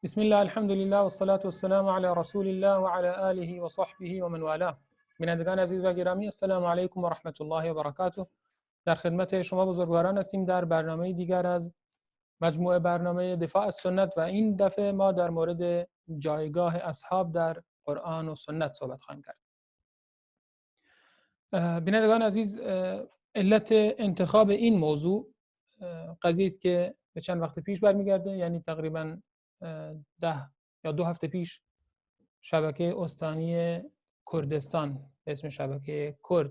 بسم الله، الحمد لله و الصلاة و السلام علی رسول الله و علی آله و صحبه و من والاه. بینندگان عزیز و گرامی، السلام علیکم و رحمت الله و برکاته. در خدمت شما بزرگواران هستیم در برنامه دیگر از مجموعه برنامه دفاع از سنت و این دفعه ما در مورد جایگاه اصحاب در قرآن و سنت صحبت خواهیم کرد. بینندگان عزیز، علت انتخاب این موضوع قضیه است که به چند وقت پیش برمیگرده، یعنی تقریباً 10 یا 2 هفته پیش شبکه استانی کردستان به اسم شبکه کرد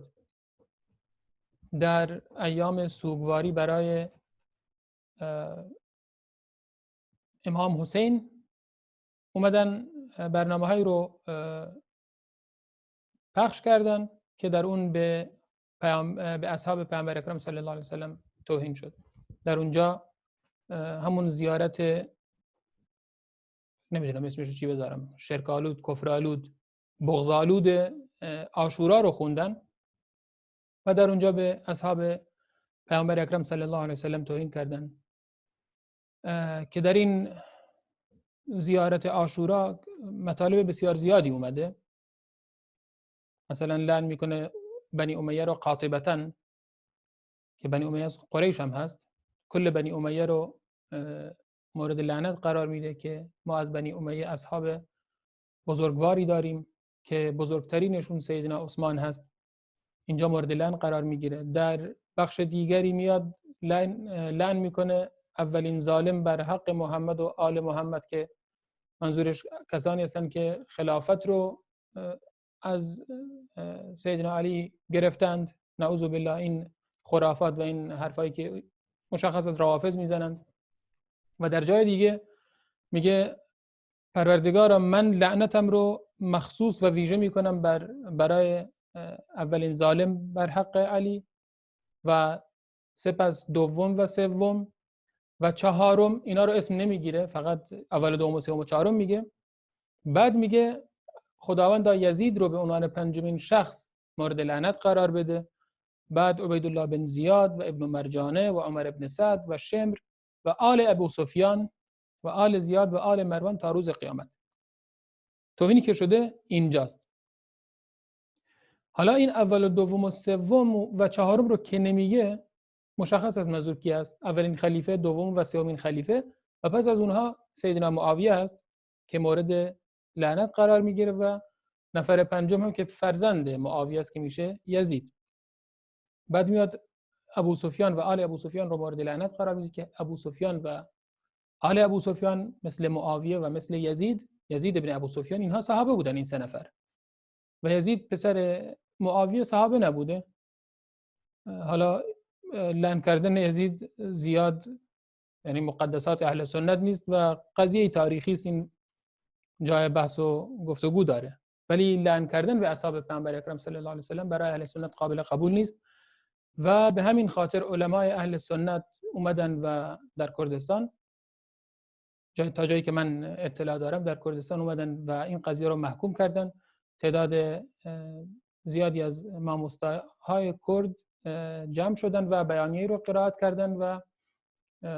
در ایام سوگواری برای امام حسین اومدن برنامه‌هایی رو پخش کردن که در اون به اصحاب پیامبر اکرم صلی الله علیه و سلم توهین شد. در اونجا همون زیارت، نمیدونم اسمش رو چی بذارم، شرک‌آلود، کفرآلود، بغض‌آلود عاشورا رو خوندن و در اونجا به اصحاب پیامبر اکرم صلی الله علیه و سلم توهین کردن که در این زیارت عاشورا مطالب بسیار زیادی اومده. مثلا لعن میکنه بنی امیه رو قاطبتاً، که بنی امیه از قریش هم هست، کل بنی امیه رو مورد لعنت قرار میده که ما از بنی امیه اصحاب بزرگواری داریم که بزرگترینشون سیدنا عثمان هست. اینجا مورد لعن قرار میگیره. در بخش دیگری میاد لعن میکنه اولین ظالم بر حق محمد و آل محمد، که منظورش کسانی هستن که خلافت رو از سیدنا علی گرفتند. نعوذ بالله، این خرافات و این حرفایی که مشخص از روافض میزنند. و در جای دیگه میگه پروردگارا من لعنتم رو مخصوص و ویژه میکنم برای اولین ظالم بر حق علی و سپس دوم و سوم و چهارم. اینا رو اسم نمیگیره، فقط اول، دوم و سوم و چهارم میگه. بعد میگه خداوندا یزید رو به عنوان پنجمین شخص مورد لعنت قرار بده. بعد عبیدالله بن زیاد و ابن مرجانه و عمر ابن سعد و شمر و آل ابو سفیان و آل زیاد و آل مروان تا روز قیامت. توهینی که شده اینجاست. حالا این اول و دوم و سوم و چهارم رو که نمیگه، مشخص از منظور کی است. اولین خلیفه، دوم و سومین خلیفه و پس از اونها سیدنا معاویه است که مورد لعنت قرار میگیره و نفر پنجم هم که فرزند معاویه است که میشه یزید. بعد میاد ابو سفیان و آل ابو سفیان رو مورد لعنت قرار میده که ابو سفیان و آل ابو سفیان مثل معاویه و مثل یزید ابن ابو سفیان، اینها صحابه بودن، این سه نفر. و یزید پسر معاویه صحابه نبوده. حالا لعن کردن یزید زیاد یعنی مقدسات اهل سنت نیست و قضیه تاریخی است، این جای بحث و گفتگو داره. ولی لعن کردن به اصحاب پیامبر اکرم صلی الله علیه و سلم برای اهل سنت قابل قبول نیست و به همین خاطر علمای اهل سنت اومدن و در کردستان، تا جایی که من اطلاع دارم، در کردستان اومدن و این قضیه رو محکوم کردن. تعداد زیادی از ماموستاهای کرد جمع شدن و بیانیه رو قرائت کردن و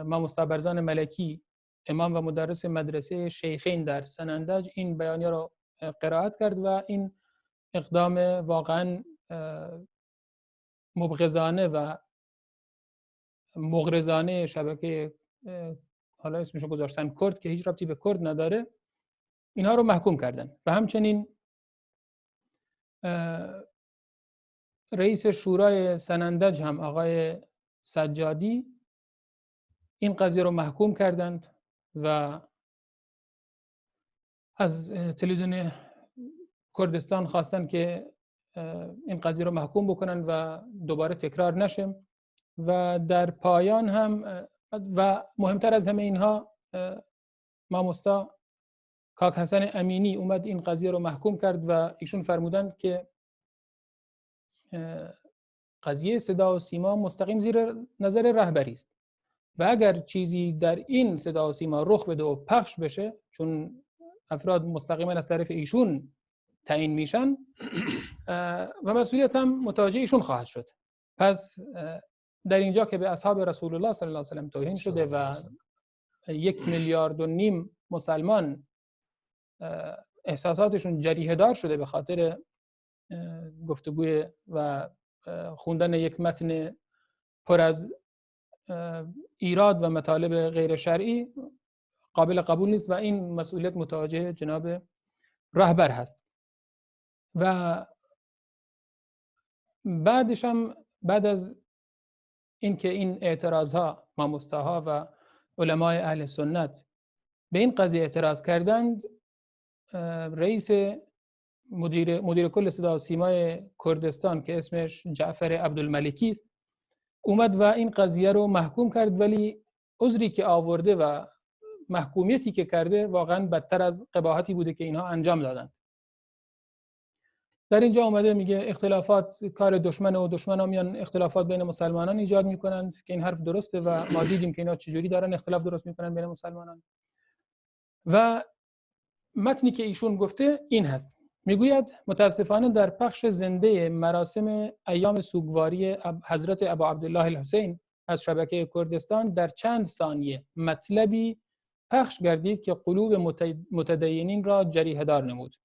ماموستا برزان ملکی، امام و مدرس مدرسه شیخین در سنندج، این بیانیه رو قرائت کرد و این اقدام واقعا مبغضانه و مغرضانه شبکه، حالا اسمشو گذاشتن کرد که هیچ ربطی به کرد نداره، اینها رو محکوم کردن. و همچنین رئیس شورای سنندج هم آقای سجادی این قضیه رو محکوم کردند و از تلویزیون کردستان خواستن که این قضیه رو محکوم بکنن و دوباره تکرار نشه. و در پایان هم و مهمتر از همه اینها، ماموستا کاک حسن امینی اومد این قضیه رو محکوم کرد و ایشون فرمودند که قضیه صدا و سیما مستقیم زیر نظر رهبری است و اگر چیزی در این صدا و سیما رخ بده و پخش بشه، چون افراد مستقیما از طرف ایشون تعیین میشن و مسئولیت هم متوجه ایشون خواهد شد. پس در اینجا که به اصحاب رسول الله صلی الله علیه و سلم توهین شده و 1.5 میلیارد مسلمان احساساتشون جریحه دار شده به خاطر گفتگوی و خوندن یک متن پر از ایراد و مطالب غیر شرعی قابل قبول نیست و این مسئولیت متوجه جناب رهبر هست. و بعدش هم بعد از اینکه این اعتراضها ماموستاها و علمای اهل سنت به این قضیه اعتراض کردند، رئیس مدیر کل صدا و سیمای کردستان که اسمش جعفر عبدالملکی است اومد و این قضیه رو محکوم کرد، ولی عذری که آورده و محکومیتی که کرده واقعا بدتر از قباحتی بوده که اینها انجام دادند. در اینجا اومده میگه اختلافات کار دشمن و دشمنا میان اختلافات بین مسلمانان ایجاد میکنند که این حرف درسته و ما دیدیم که اینا چجوری دارن اختلاف درست میکنن بین مسلمانان. و متنی که ایشون گفته این هست، میگوید متاسفانه در پخش زنده مراسم ایام سوگواری حضرت ابا عبدالله الحسین از شبکه کردستان در چند ثانیه مطلبی پخش گردید که قلوب متدینین را جریحه دار نمود.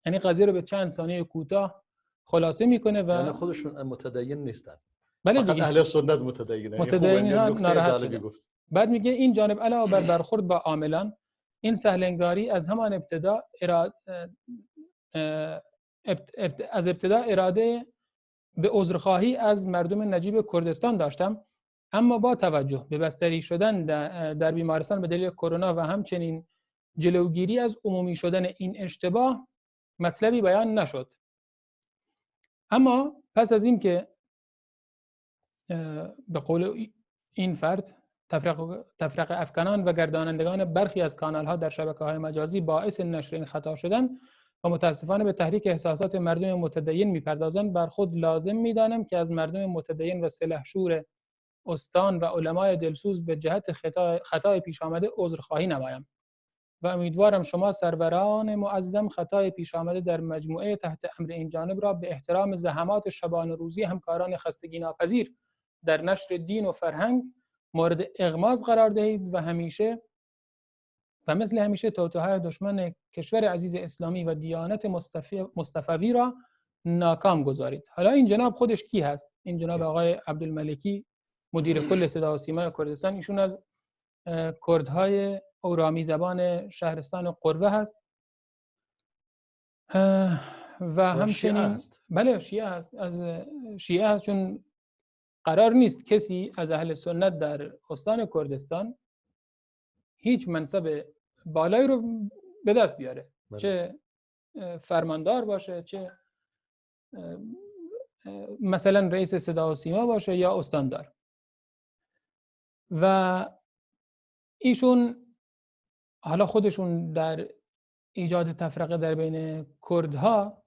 یعنی قضیه رو به چند ثانیه کوتاه خلاصه میکنه و یعنی خودشون متدین نیستن، بله فقط دیگه اهل سنت متدینن. متدینین ها ناراحت شدن. بعد میگه این جانب علاوه بر برخورد با عاملان، این سهلنگاری از همان ابتدا از ابتدا اراده به عذرخواهی از مردم نجیب کردستان داشتم، اما با توجه به بستری شدن در بیمارستان به دلیل کرونا و همچنین جلوگیری از عمومی شدن این اشتباه مطلبی بیان نشد. اما پس از این که به قول این فرد تفرقه افکنان و گردانندگان برخی از کانال‌ها در شبکه‌های مجازی باعث نشر این خطا شدن و متاسفانه به تحریک احساسات مردم متدین می‌پردازند، بر خود لازم می‌دانم که از مردم متدین و سلحشور استان و علمای دلسوز به جهت خطای پیش آمده عذرخواهی نمایم و امیدوارم شما سروران معظم خطای پیش آمده در مجموعه تحت امر این جانب را به احترام زحمات شبانه روزی همکاران خستگی ناپذیر در نشر دین و فرهنگ مورد اغماض قرار دهید و مثل همیشه توطئه‌های دشمن کشور عزیز اسلامی و دیانت مصطفوی را ناکام گذارید. حالا این جناب خودش کی هست؟ این جناب آقای عبدالملکی مدیر کل صدا و سیمای کردستان، ایشون از کردهای اورامی زبان شهرستان قروه هست و همچنین بله شیعه هست. از شیعه هست، چون قرار نیست کسی از اهل سنت در استان کردستان هیچ منصب بالایی رو به دست بیاره، چه فرماندار باشه، چه مثلا رئیس صدا و سیما باشه یا استاندار. و ایشون حالا خودشون در ایجاد تفرقه در بین کردها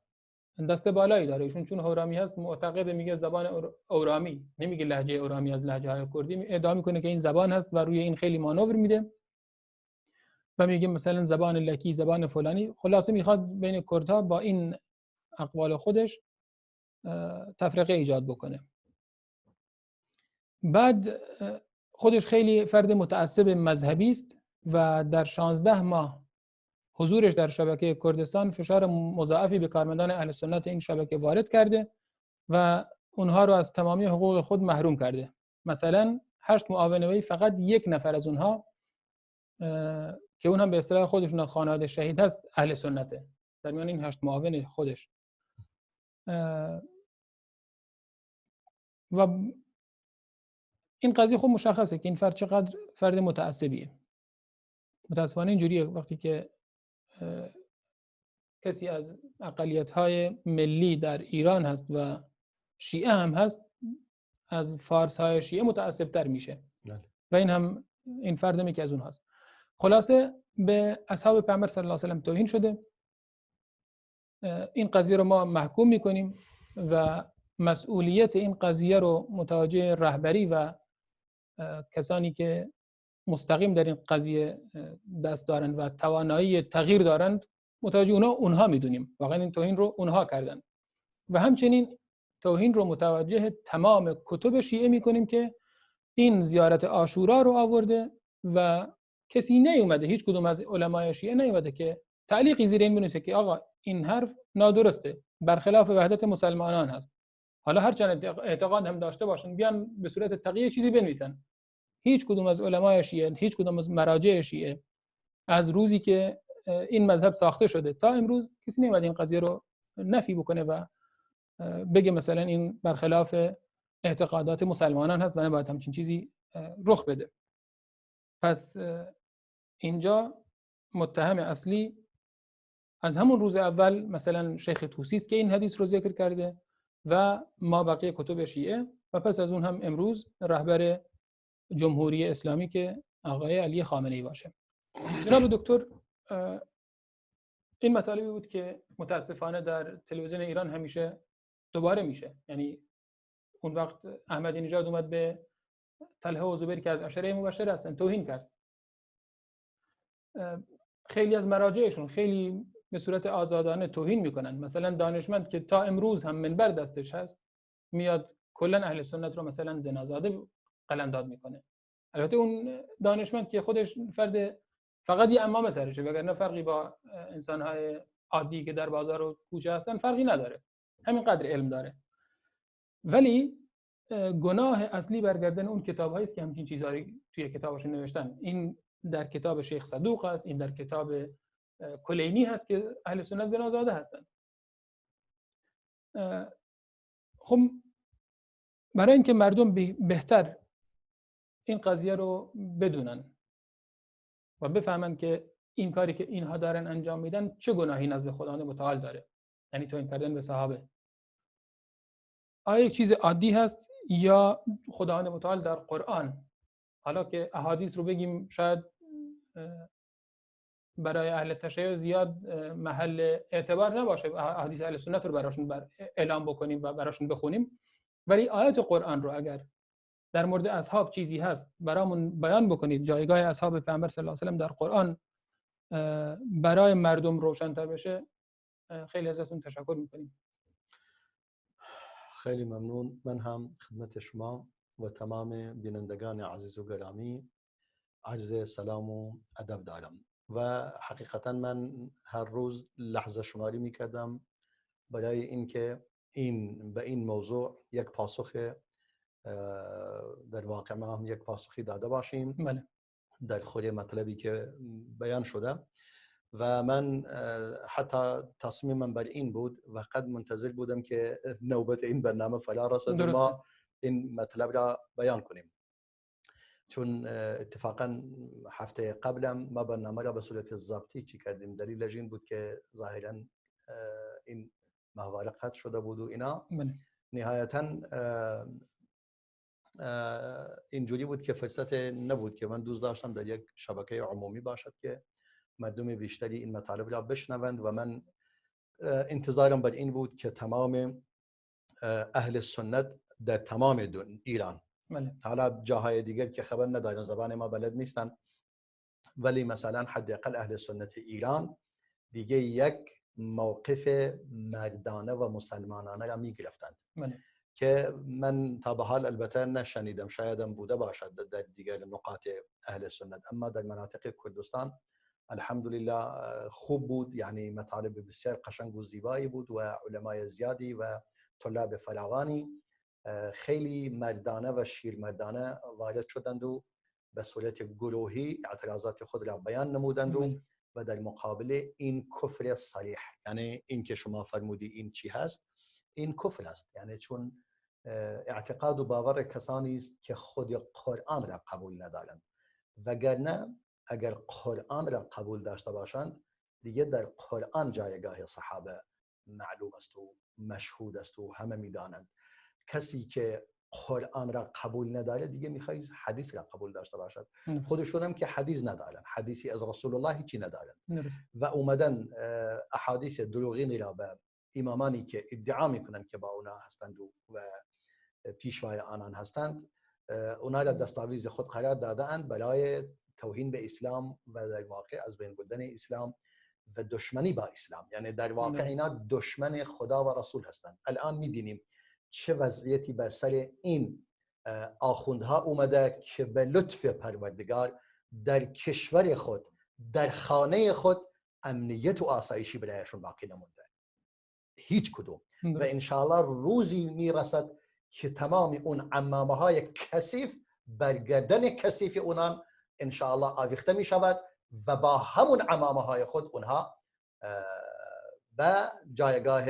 دست بالایی داره. ایشون چون اورامی هست معتقد، میگه زبان اورامی، نمیگه لهجه اورامی از لهجه های کردی، ادعا میکنه که این زبان هست و روی این خیلی مانور میده و میگه مثلا زبان لکی، زبان فلانی. خلاصه میخواد بین کردها با این اقوال خودش تفرقه ایجاد بکنه. بعد خودش خیلی فرد متعصب مذهبی است و در 16 ماه حضورش در شبکه کردستان فشار مضاعفی به کارمندان اهل سنت این شبکه وارد کرده و اونها رو از تمامی حقوق خود محروم کرده. مثلا 8 معاون وی فقط 1 نفر از اونها که اون هم به اصطلاح خودشون خانواده شهید هست اهل سنته، در میان این 8 معاون خودش. و این قضیه خب مشخصه که این فرد چقدر فرد متعصبیه. متاسفانه اینجوریه وقتی که کسی از اقلیت‌های ملی در ایران هست و شیعه هم هست، از فارس‌های شیعه متعصب‌تر میشه و این فرد هم یکی از اون هست. خلاصه به اصحاب پیامبر صلی الله علیه و سلم توهین شده. این قضیه رو ما محکوم میکنیم و مسئولیت این قضیه رو متوجه رهبری و کسانی که مستقیم در این قضیه دست دارند و توانایی تغییر دارند متوجه اونها میدونیم. واقعا این توهین رو اونها کردن و همچنین توهین رو متوجه تمام کتب شیعه میکنیم که این زیارت عاشورا رو آورده و کسی نیومده، هیچ کدوم از علمای شیعه نیومده که تعلیقی زیر این بنویسه که آقا این حرف نادرسته، برخلاف وحدت مسلمانان هست. حالا هرچند اعتقاد هم داشته باشن بیان به صورت تقیه چیزی بنویسن. هیچ کدوم از علمای شیعه، هیچ کدوم از مراجع شیعه از روزی که این مذهب ساخته شده تا امروز کسی نیومده این قضیه رو نفی بکنه و بگه مثلا این برخلاف اعتقادات مسلمانان هست و نباید همچین چیزی رخ بده. پس اینجا متهم اصلی از همون روز اول مثلا شیخ طوسی است که این حدیث رو ذکر کرده و ما بقیه کتب شیعه، و پس از اون هم امروز رهبر جمهوری اسلامی که آقای علی خامنه‌ای باشه. جناب دکتر، این مطالبی بود که متاسفانه در تلویزیون ایران همیشه دوباره میشه. یعنی اون وقت احمدی نژاد اومد به طلحه و زبیر که از عشره مبشره هستن توهین کرد. خیلی از مراجعشون خیلی به صورت آزادانه توهین میکنن. مثلا دانشمند که تا امروز هم منبر دستش هست میاد کلا اهل سنت رو مثلا زنازاده قلمداد میکنه. البته اون دانشمند که خودش فرد فقط یه عمامه سرشه، وگرنه فرقی با انسان‌های عادی که در بازار و کوچه هستن فرقی نداره، همین قدر علم داره. ولی گناه اصلی برگردن اون کتاب‌هایی است که همچین چیزایی توی کتابشون نوشتن. این در کتاب شیخ صدوق است، این در کتاب کلینی هست که اهل سنت زنازاده هستن. خب برای اینکه مردم بهتر این قضیه رو بدونن و بفهمن که این کاری که اینها دارن انجام میدن چه گناهی نزد خداوند متعال داره، یعنی توهین کردن به صحابه، آیا یک چیز عادی هست یا خداوند متعال در قرآن، حالا که احادیث رو بگیم شاید برای اهل تشیع زیاد محل اعتبار نباشه احادیث اهل سنت رو براشون اعلام بکنیم و براشون بخونیم، ولی آیات قرآن رو اگر در مورد اصحاب چیزی هست برامون بیان بکنید، جایگاه اصحاب پیامبر صلی الله علیه و سلم در قرآن برای مردم روشن‌تر بشه، خیلی ازتون تشکر می‌کنیم. خیلی ممنون. من هم خدمت شما و تمام بینندگان عزیز و گرامی عرض سلام و ادب دارم و حقیقتا من هر روز لحظه شماری می‌کردم برای اینکه به این موضوع یک پاسخ در واقع ما هم یک پاسخی داده باشیم. بله. در خود مطلبی که بیان شده و من حتی تصمیمم بر این بود و قد منتظر بودم که نوبت این برنامه فرا رسد و ما این مطلب را بیان کنیم، چون اتفاقا هفته قبلم ما برنامه را به صورت ضبطی چی کردیم. دلیلش این بود که ظاهرا این محور قطع شده بود و اینا. نهایتا اینجوری بود که فرصت نبود که من دوست داشتم در یک شبکه عمومی باشد که مردم بیشتری این مطالب را بشنوند و من انتظارم بر این بود که تمام اهل سنت در تمام ایران، حالا جاهای دیگر که خبر ندارن زبان ما بلد نیستن، ولی مثلا حداقل اهل سنت ایران دیگه یک موقف مردانه و مسلمانانه را می گرفتند که من تا به حال البته نشنیدم، شایدم بوده باشد در دیگر نقاط اهل سنت، اما در مناطق کردستان الحمدلله خوب بود. یعنی مطالب بسیار قشنگ و زیبایی بود و علمای زیادی و طلاب فراوانی خیلی مردانه و شیرمردانه وارد شدند و به صورت گروهی اعتراضات خود را بیان نمودند و در مقابل این کفر صریح، یعنی این که شما فرمودی این چی هست، این کفر است. یعنی چون اعتقاد و باور کسانی است که خود قرآن را قبول ندارند، وگرنه اگر قرآن را قبول داشته باشند دیگه در قرآن جایگاه صحابه معلوم است و مشهود است و همه میدانند. کسی که قرآن را قبول نداره دیگه میخواد حدیث را قبول داشته باشد. خودشون هم که حدیث ندارن، حدیثی از رسول الله هیچی ندارن و اومدن احادیث دروغینی را به امامانی که ادعا میکنن که با اونا هستند و پیشوای آنان هستند، اونا را دستاویز خود قرار دادند برای توهین به اسلام و در واقع از بین بردن اسلام و دشمنی با اسلام. یعنی در واقع اینا دشمن خدا و رسول هستند. الان میبینیم چه وضعیتی بر سر این آخوندها اومده که به لطف پروردگار در کشور خود، در خانه خود امنیت و آسایشی برایشون باقی نمونده، هیچ کدوم. و انشاءالله روزی میرسد که تمام اون عمامه های کثیف بر گردن کثیف اونان انشاءالله آویخته می شود و با همون عمامه های خود اونها به جایگاه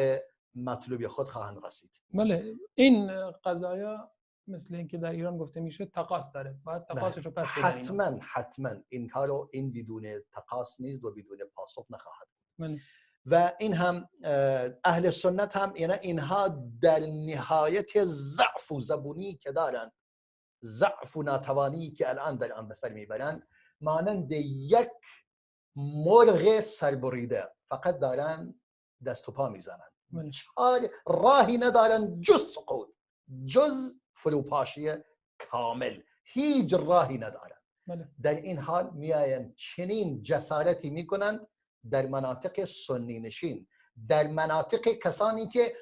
مطلوب خود خواهند رسید. بله، این قضایا مثل اینکه در ایران گفته میشه تقاص داره، باید تقاصش رو پس بدن. حتما این کارو این بدون تقاص نیست و بدون پاسخ نخواهد. بله. و این هم اهل سنت هم یعنی اینها در نهایت ضعف و زبونی که دارند، ضعف و ناتوانی که الان در آن به سر میبرند، مانند یک مرغ سربریده فقط دارن دست و پا میزنند، راهی ندارن جز سقوط، جز فروپاشی کامل، هیچ راهی ندارن. در این حال میآیند چنین جسارتی میکنند در مناطق سنی نشین، در مناطق کسانی که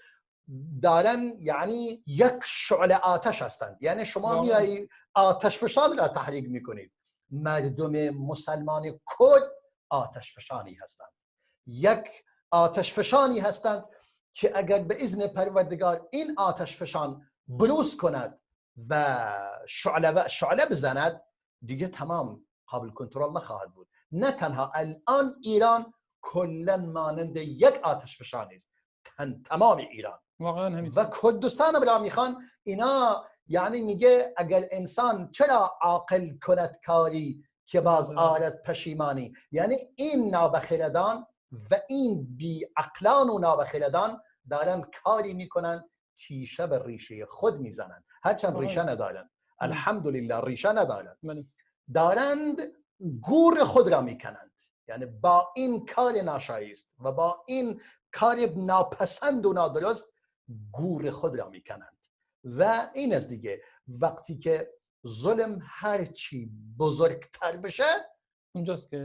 دارن یعنی یک شعله آتش هستند. یعنی شما میایی آتش فشان را تحریک میکنید. مردم مسلمان کرد آتش فشانی هستند، یک آتش فشانی هستند که اگر به اذن پروردگار این آتش فشان بروز کند و شعله بزند، دیگه تمام قابل کنترل نخواهد بود. نه تنها الان ایران کلا مانند یک آتش فشانی است، تمام ایران و کردستان برا میخوان اینا. یعنی میگه اگر انسان چرا عاقل کند کاری که باز آرد پشیمانی، یعنی این نابخردان و این بی عقلان و نابخردان دارن کاری میکنن تیشه به ریشه خود میزنن، هرچند ریشه ندارن، الحمدلله ریشه ندارن، دارند گور خود را میکنند. یعنی با این کار ناشایست و با این کار ناپسند و نادرست گور خود را میکنند. و این از دیگه وقتی که ظلم هرچی بزرگتر بشه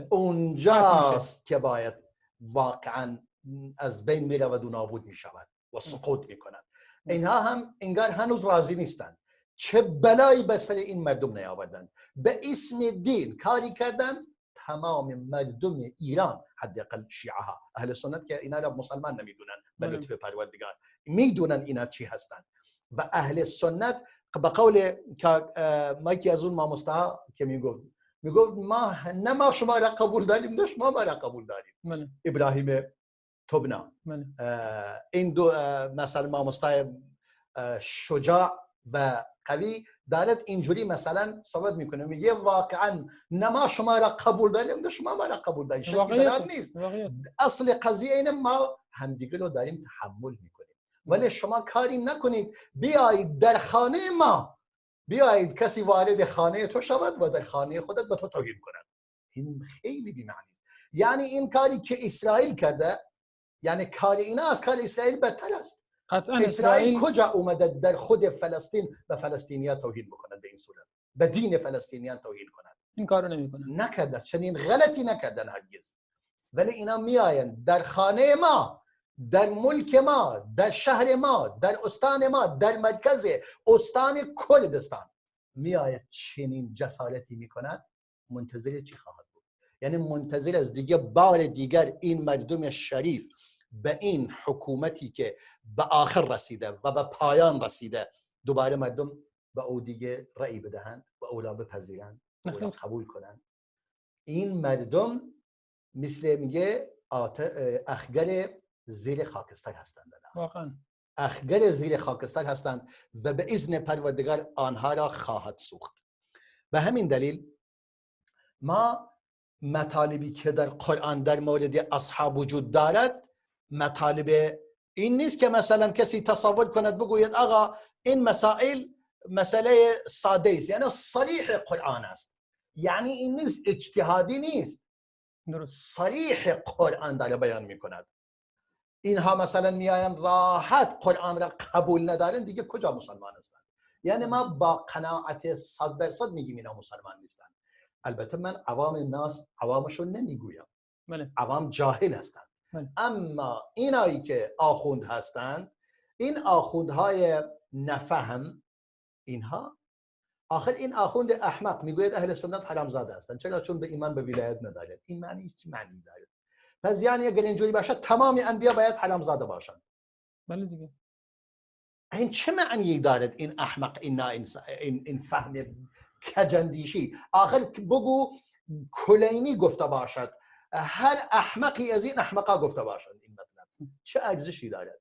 اونجاست که باید واقعا از بین میرود و نابود میشود و سقوط میکنند. اینها هم انگار هنوز راضی نیستند. چه بلایی به سر این مردم نیاوردند، به اسم دین کاری کردند. تمام مردم ایران، حداقل شیعه ها، اهل سنت که اینا را مسلمان نمیدونن، به لطف پروردگار میدونن اینا چی هستند. و اهل سنت به قول ما یکی از اون ماموستا که میگفت ما نه ما شما را قبول داریم نه شما ما را قبول داریم. ابراهیم تبنا این دو مثلا ماموستای شجاع و قوی دارد اینجوری مثلا صحبت میکنه، میگه واقعا نه ما شما را قبول داریم نه شما ما را قبول داریم، شکی در آن نیست. اصل قضیه اینه ما همدیگه رو داریم تحمل میکنیم، ولی شما کاری نکنید بیایید در خانه ما، بیایید کسی وارد خانه تو شود و در خانه خودت به تو توهین کند. این خیلی بی‌معنی است. یعنی این کاری که اسرائیل کرده، یعنی کار اینا از کار اسرائیل بدتر است. اسرائیل کجا اومده در خود فلسطین به فلسطینیان توهین بکنند، به این صورت به دین فلسطینیان توهین کنند؟ این کارو نمیکنن، نکرده، چنین غلطی نکردن هرگز. ولی اینا میآیند در خانه ما، در ملک ما، در شهر ما، در استان ما، در مرکز استان کردستان میآید چنین جسارتی میکند. منتظر چی خواهد بود؟ یعنی منتظر از دیگه بار دیگر این مردم شریف به این حکومتی که به آخر رسیده و به پایان رسیده دوباره مردم به او دیگه رأی بدهند و اولا بپذیرند و اولا قبول کنند. این مردم مثل میگه اخگر زیر خاکستر هستند، واقعا اخگر زیر خاکستر هستند و به اذن پروردگار آنها را خواهد سوخت. به همین دلیل ما مطالبی که در قرآن در مورد اصحاب وجود دارد، مطالب این نیست که مثلا کسی تصور کند بگوید آقا این مسائل مسئله ساده است، یعنی صریح قرآن است، یعنی این نیست، اجتهادی نیست، صریح قرآن داره بیان میکند. اینها مثلا میاین راحت قرآن را قبول ندارن، دیگه کجا مسلمان هستند؟ یعنی ما با قناعت 100% میگیم اینا مسلمان نیستن. البته من عوام الناس عوامشون نمیگویم، عوام جاهل هستند. اما اینایی که آخوند هستند، این آخوندهای نفهم، اینها آخر این آخوند احمق میگوید اهل سنت حرامزاده هستند. چرا؟ چون به ایمان به ولایت ندارد. این معنی چی معنی داره؟ پس یعنی اگر اینجوری باشه تمام انبیا باید حرامزاده باشند. بله دیگه. این چه معنی دارد این احمق، این فهم کجندیشی؟ آخر بگو کلینی گفته باشد، هر احمقی از این احمقا گفته باشد. این مطلب چه ارزشی دارد؟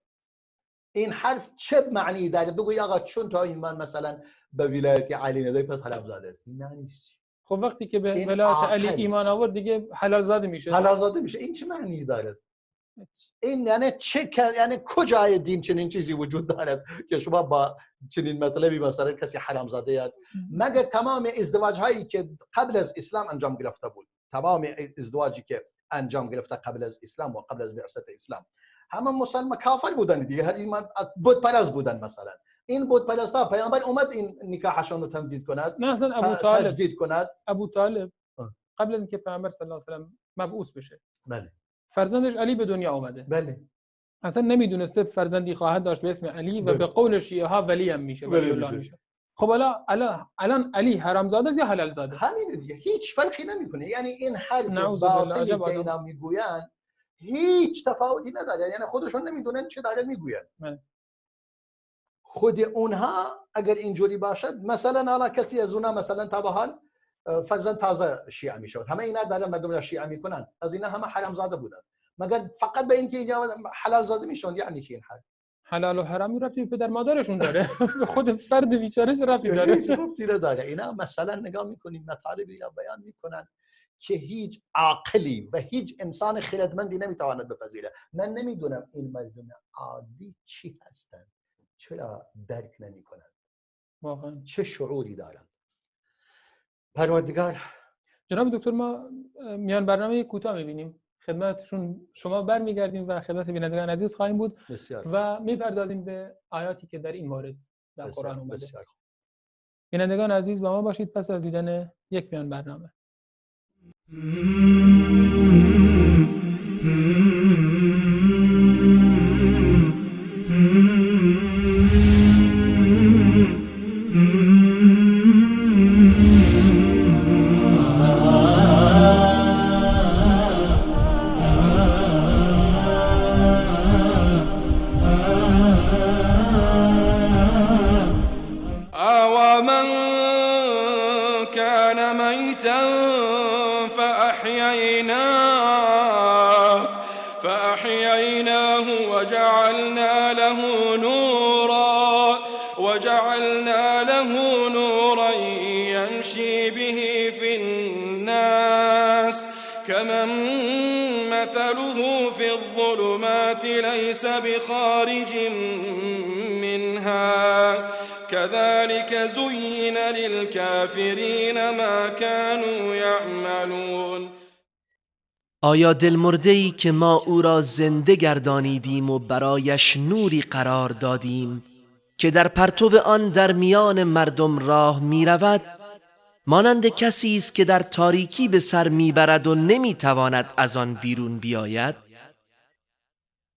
این حرف چه معنی دارد؟ بگو آقا چون تو ایمان مثلا به ولایت علی نداری پس حلال زاده است. این معنیش خب وقتی که به ولایت علی ایمان آورد دیگه حلال زاده میشه. حلال زاده میشه. این چه معنی دارد؟ این یعنی یعنی کجای دین چنین چیزی وجود دارد که شما با چنین مطلبی مثلا کسی حرام زاده یاد؟ مگر تمام ازدواج هایی که قبل از اسلام انجام گرفته بود، تمام ازدواجی که انجام گرفته قبل از اسلام و قبل از بعثت اسلام، همه مسلمان کافر بودن دیگه، هر ایمان بت پرست بودن. مثلا این بت پرستا پیامبر اومد این نکاحشون رو تمدید کند، نه اصلا ابو طالب تجدید کند. ابو طالب قبل از اینکه پیامبر صلی الله علیه و سلم مبعوث بشه، بله، فرزندش علی به دنیا آمده. بله، اصلا نمیدونسته فرزندی خواهد داشت به اسم علی و به قول شیعه ها ولی هم میشه، ولی الله میشه. خب الان علی حرامزاده است یا حلال زاده؟ همین دیگه، هیچ فرقی نمیکنه. یعنی این حرف باطلی که اینا میگوین هیچ تفاوتی نداره. یعنی خودشون نمیدونن چه داره میگوین. خود اونها اگر اینجوری باشد، مثلا حالا کسی از اونها مثلا تا به حال فرزند تازه شیعه میشد، همه اینا دارن مردم را شیعه میکنن، از اینا همه حرام زاده بودن، مگر فقط به اینکه حلال زاده میشن. یعنی چی این حرف؟ حلال و حرام ربطی به پدر مادرشون داره. خود فرد بیچاره چه ربطی داره؟ هیچ ربطی نداره. اینا مثلا نگاه میکنیم مطالبی را بیان میکنن که هیچ عاقلی و هیچ انسان خردمندی نمیتواند بپذیره. من نمیدونم این مردم عادی چی هستند، چرا درک نمیکنن، واقعا چه شعوری دارن. پروردگار. جناب دکتر، ما میان برنامه کوتاه میبینیم، خدمتشون شما برمیگردیم و خدمت بینندگان عزیز خواهیم بود. بسیار. و میپردازیم به آیاتی که در این مورد در بسیار. قرآن اومده. بسیار. بینندگان عزیز با ما باشید پس از دیدن یک میان برنامه. فأحييناه وجعلنا له نورا يمشي به في الناس كمن مثله في الظلمات ليس بخارج منها كذلك زين للكافرين ما كانوا يعملون. آیا دلمرده‌ای که ما او را زنده گردانیدیم و برایش نوری قرار دادیم که در پرتو آن در میان مردم راه می رود، مانند کسی است که در تاریکی به سر می برد و نمی تواند از آن بیرون بیاید؟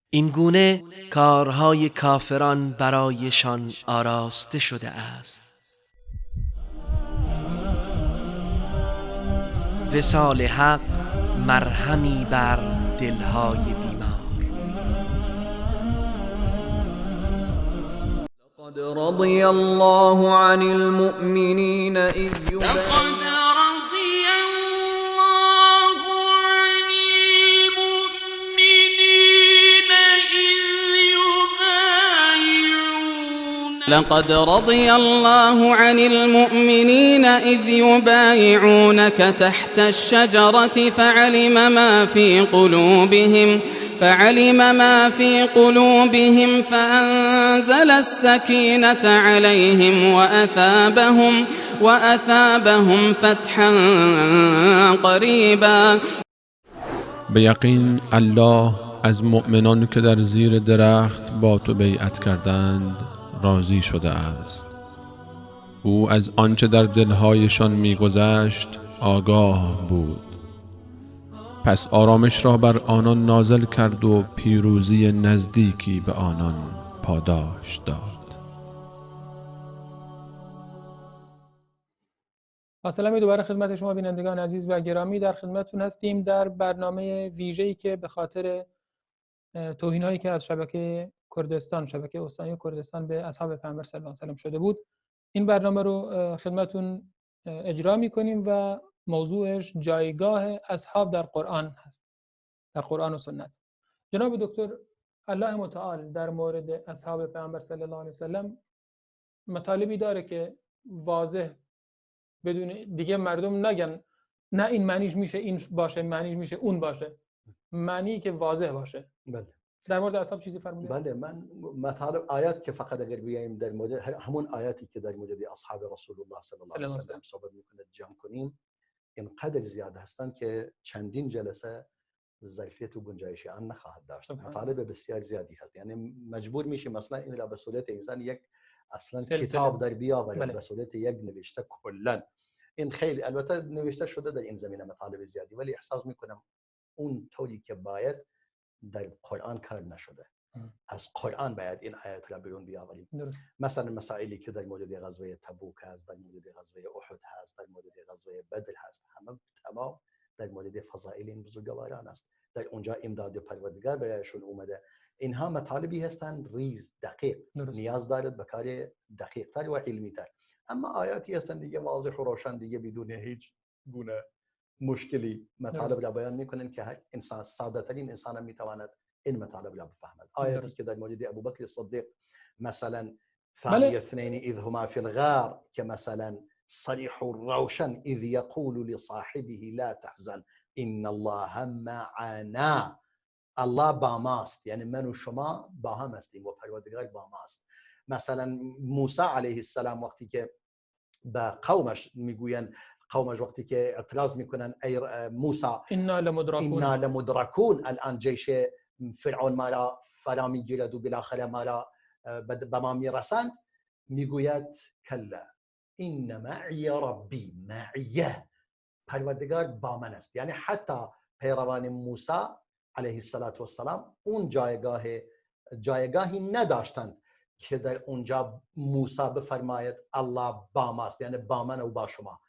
این گونه کارهای کافران برایشان آراسته شده است. وصال حق مرهمی بر دلهای بیمار. لقد رضي الله عن المؤمنين إذ لقد رضي الله عن المؤمنين إذ يبايعونك تحت الشجرة فعلم ما في قلوبهم فأنزل السكينة عليهم وأثابهم فتحا قريبا. به یقین الله از مؤمنان که در زیر درخت با تو بیعت کردند راضی شده است. او از آنچه در دلهایشان می‌گذشت آگاه بود. پس آرامش را بر آنان نازل کرد و پیروزی نزدیکی به آنان پاداش داد. سلامی دوباره خدمت شما بینندگان عزیز و گرامی، در خدمتتون هستیم در برنامه ویژه‌ای که به خاطر توهین‌هایی که از شبکه کردستان، شبکه استانی کردستان به اصحاب پیامبر صلی الله علیه و سلم شده بود. این برنامه رو خدمتتون اجرا می‌کنیم و موضوعش جایگاه اصحاب در قرآن هست، در قرآن و سنت. جناب دکتر، الله متعال در مورد اصحاب پیامبر صلی الله علیه و سلم مطالبی داره که واضح بدون دیگه مردم نگن نه این معنیش میشه این باشه، معنیش میشه اون باشه، معنی که واضح باشه. بله. در مورد اصحاب چیزی فرمودید؟ بله، من مطالب آیات که فقط اگر بیایم در مورد همون آیاتی که در مورد اصحاب رسول الله صلی الله علیه و سلم صحبت میکنه جمع کنیم، اینقدر زیاد هستند که چندین جلسه ظرفیت و گنجایش آن نخواهد داشت. مطالب بسیار زیادی هست، یعنی مجبور میشیم مثلا این را به صورت انسان یک اصلا کتاب در بیاوریم، به صورت یک نوشته کلا. این خیلی البته نوشته شده در این زمینه مطالب زیادی، ولی احساس میکنم اون طوری که باید در قرآن کار نشده. از قرآن باید این آیات را بیرون بیاوریم. مثلا مسائلی که در مورد غزوه تبوک هست، در مورد غزوه احد هست، در مورد غزوه بدر هست، همه تمام در مورد فضائل این بزرگواران است. در اونجا امداد پروردگار برایشون اومده. اینها مطالبی هستند ریز، دقیق، نیاز دارد به کار دقیق تر و علمی تر. اما آیاتی هستند دیگه واضح و روشن، دیگه بدون هیچ گونه مشکلی مطالب را بیان میکنن که هر انسان، ساده ترین انسان هم میتواند این مطالب را بفهمد. آیاتی که در مورد ابوبکر الصدیق مثلا ثانی اثنین اذ هما فی الغار، که مثلا صریح و روشن اذ یقول لصاحبه لا تحزن ان الله معنا، الله با ماست، یعنی من و شما با هم هستیم و پروردگار با ماست. مثلا موسی علیه السلام وقتی که به قومش میگوین، قومش وقتی که اعتراض میکنن ای موسی انا لمدرکون، الان جیش فرعون ما را فرا میگیرد و بالاخره ما را به ما میرسند، میگوید کلا ان معی ربی، معیه، پروردگار با من است. یعنی حتی پیروان موسی علیه السلام اون جایگاهی نداشتند که در اونجا موسی بفرماید الله با ماست، یعنی با من و با شما.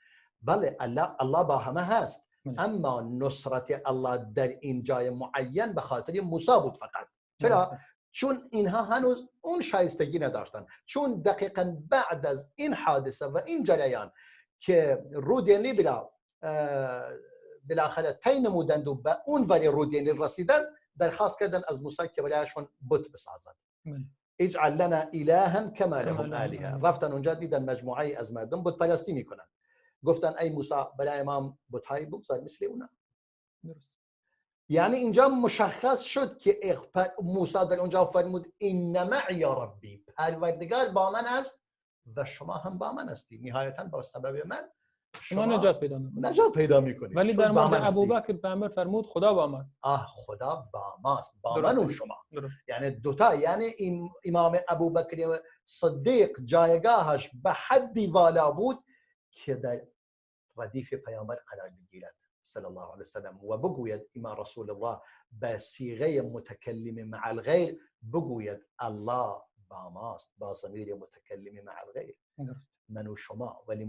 بله، الله با همه هست، اما نصرت الله در این جای معین به خاطر موسی بود فقط. چرا؟ چون اینها هنوز اون شایستگی نداشتن. چون دقیقاً بعد از این حادثه و این جریان که رودینی بالاخره طی نمودند و به اون ولی رودینی رسیدند، درخواست کردن از موسی که برایشون بت بسازند. اجعل لنا الها کما لهم آلهه. رفتن اونجا دیدن مجموعه از مردم بت پرستی میکنن، گفتن ای موسی برای ما بت‌های بگذار مثل اونا. یعنی اینجا مشخص شد که موسی در اونجا فرمود ان معی ربی، پروردگار با من است و شما هم با من هستید. نهایتاً با سبب من شما نجات پیدا میکنید. ولی در مورد ابوبکر پیامبر فرمود خدا با ماست. خدا با ماست، با من و شما. یعنی دوتا، یعنی امام ابوبکر صدیق جایگاهش به حدی والا بود که در ردیف پیامبر قرار بگیرد صلی الله علیه وسلم و بگوید امام رسول الله به صیغه متکلم مع الغیر، بگوید الله با ماست با ضمیر متکلم مع الغیر، من و شما. ولی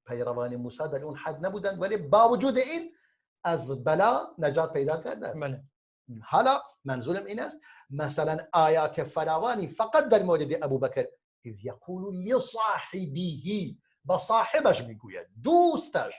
پیروان موسی در اون حد نبودند، ولی با وجود این از بلا نجات پیدا کردند. حالا منظورم این است مثلا آیات فراوانی فقط در مورد ابوبکر، اذ یقول لصاحبه، با صاحبش میگوید، دوستش،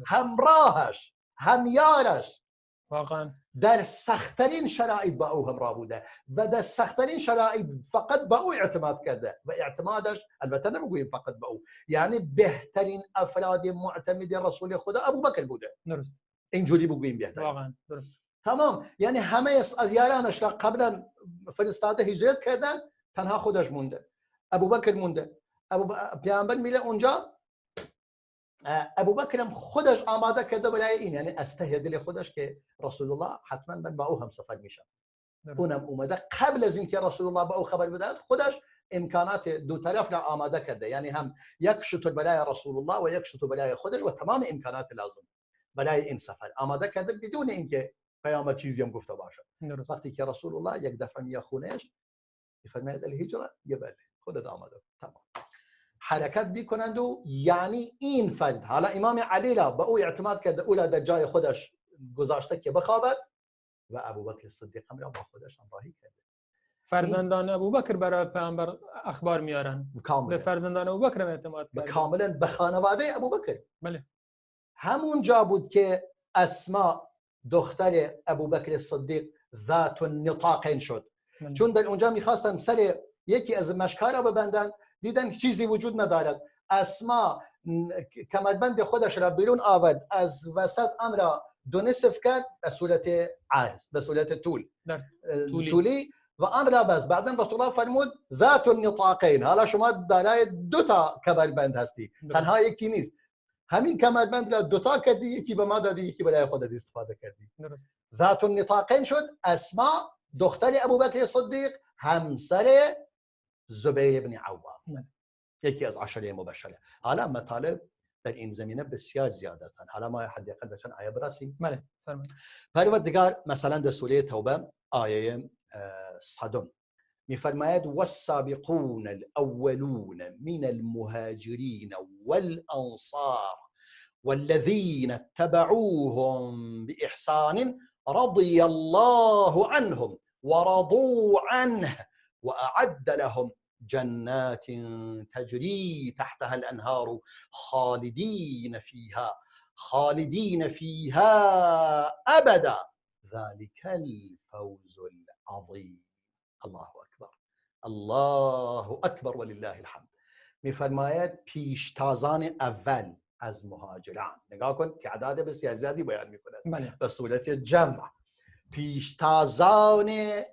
همراهش، همیارش، واقعا در سخت‌ترین شرایط با او همراه بوده و در سخت‌ترین شرایط فقط با او اعتماد کرده و اعتمادش البته نمیگوییم فقط با او، یعنی بهترین افراد معتمد رسول خدا ابوبکر بوده. درست، اینجوری بگوییم بهتره. واقعا درست. تمام، یعنی همه از یارانش را قبلا فرستاده هجرت کردن، تنها خودش مونده، ابوبکر مونده. پیامبر میره اونجا، ابوبکر هم خودش آماده کرده برای این، یعنی از ته دل خودش که رسول الله حتما من با او هم سفر میشم. اونم اومده قبل از اینکه رسول الله با او خبر بدهد، خودش امکانات دو طرف را آماده کرده، یعنی هم یک شتر برای رسول الله و یک شتر برای خودش و تمام امکانات لازم برای این سفر آماده کرده بدون اینکه پیامبر چیزی هم گفته باشد. وقتی که رسول الله یک دفعه میاد خونهش، میفرماید الهجره، بله خودت آماده. تمام. حرکت بیکنند و یعنی این فرد، حالا امام علی را به او اعتماد کرده، او را در جای خودش گذاشته که بخوابد و ابوبکر صدیق هم را با خودش همراهی کرده. فرزندان ابوبکر برای پیامبر اخبار میارن، به فرزندان ابوبکر اعتماد کرده، کاملا به خانواده ابوبکر. بله. همون جا بود که اسماء دختر ابوبکر صدیق ذات النطاقین شد. بله. چون در اونجا میخواستن سر یکی از مشک‌ها را ببندن، دیدن چیزی وجود ندارد. اسماء کمربند خودش را بیرون آورد، از وسط آن را دو نصف کرد به صورت عرض، به صورت طولی و آن را بس. بعدا رسول الله فرمود ذات النطاقین، حالا شما دارای دو تا کمربند هستی، تنها یکی نیست. همین کمربند را دو تا کردی، یکی به ما دادی، یکی برای خودت استفاده کردی. ذات النطاقین شد. اسماء دختر ابوبکر صدیق، همسر زبیر بن عوام، یکی از عشره مبشره. حالا مطالب در این زمینه بسیار زیاده هستند. حالا ما حداقل به چند آیه برسیم. بله فرمایید. پروردگار مثلا در سوره توبه آیه 100 میفرماید والسابقون الاولون من المهاجرین والانصار والذين اتبعوهم بإحسان رضي الله عنهم ورضوا عنه وأعد لهم جنات تجري تحتها الأنهار خالدين فيها أبدا ذلك الفوز العظيم. الله أكبر ولله الحمد. میفرماید پیشتازان اول از مهاجران، نگاه کن تعداد بسیار زیادی بیان میکنند به صورت جمع. پیشتازان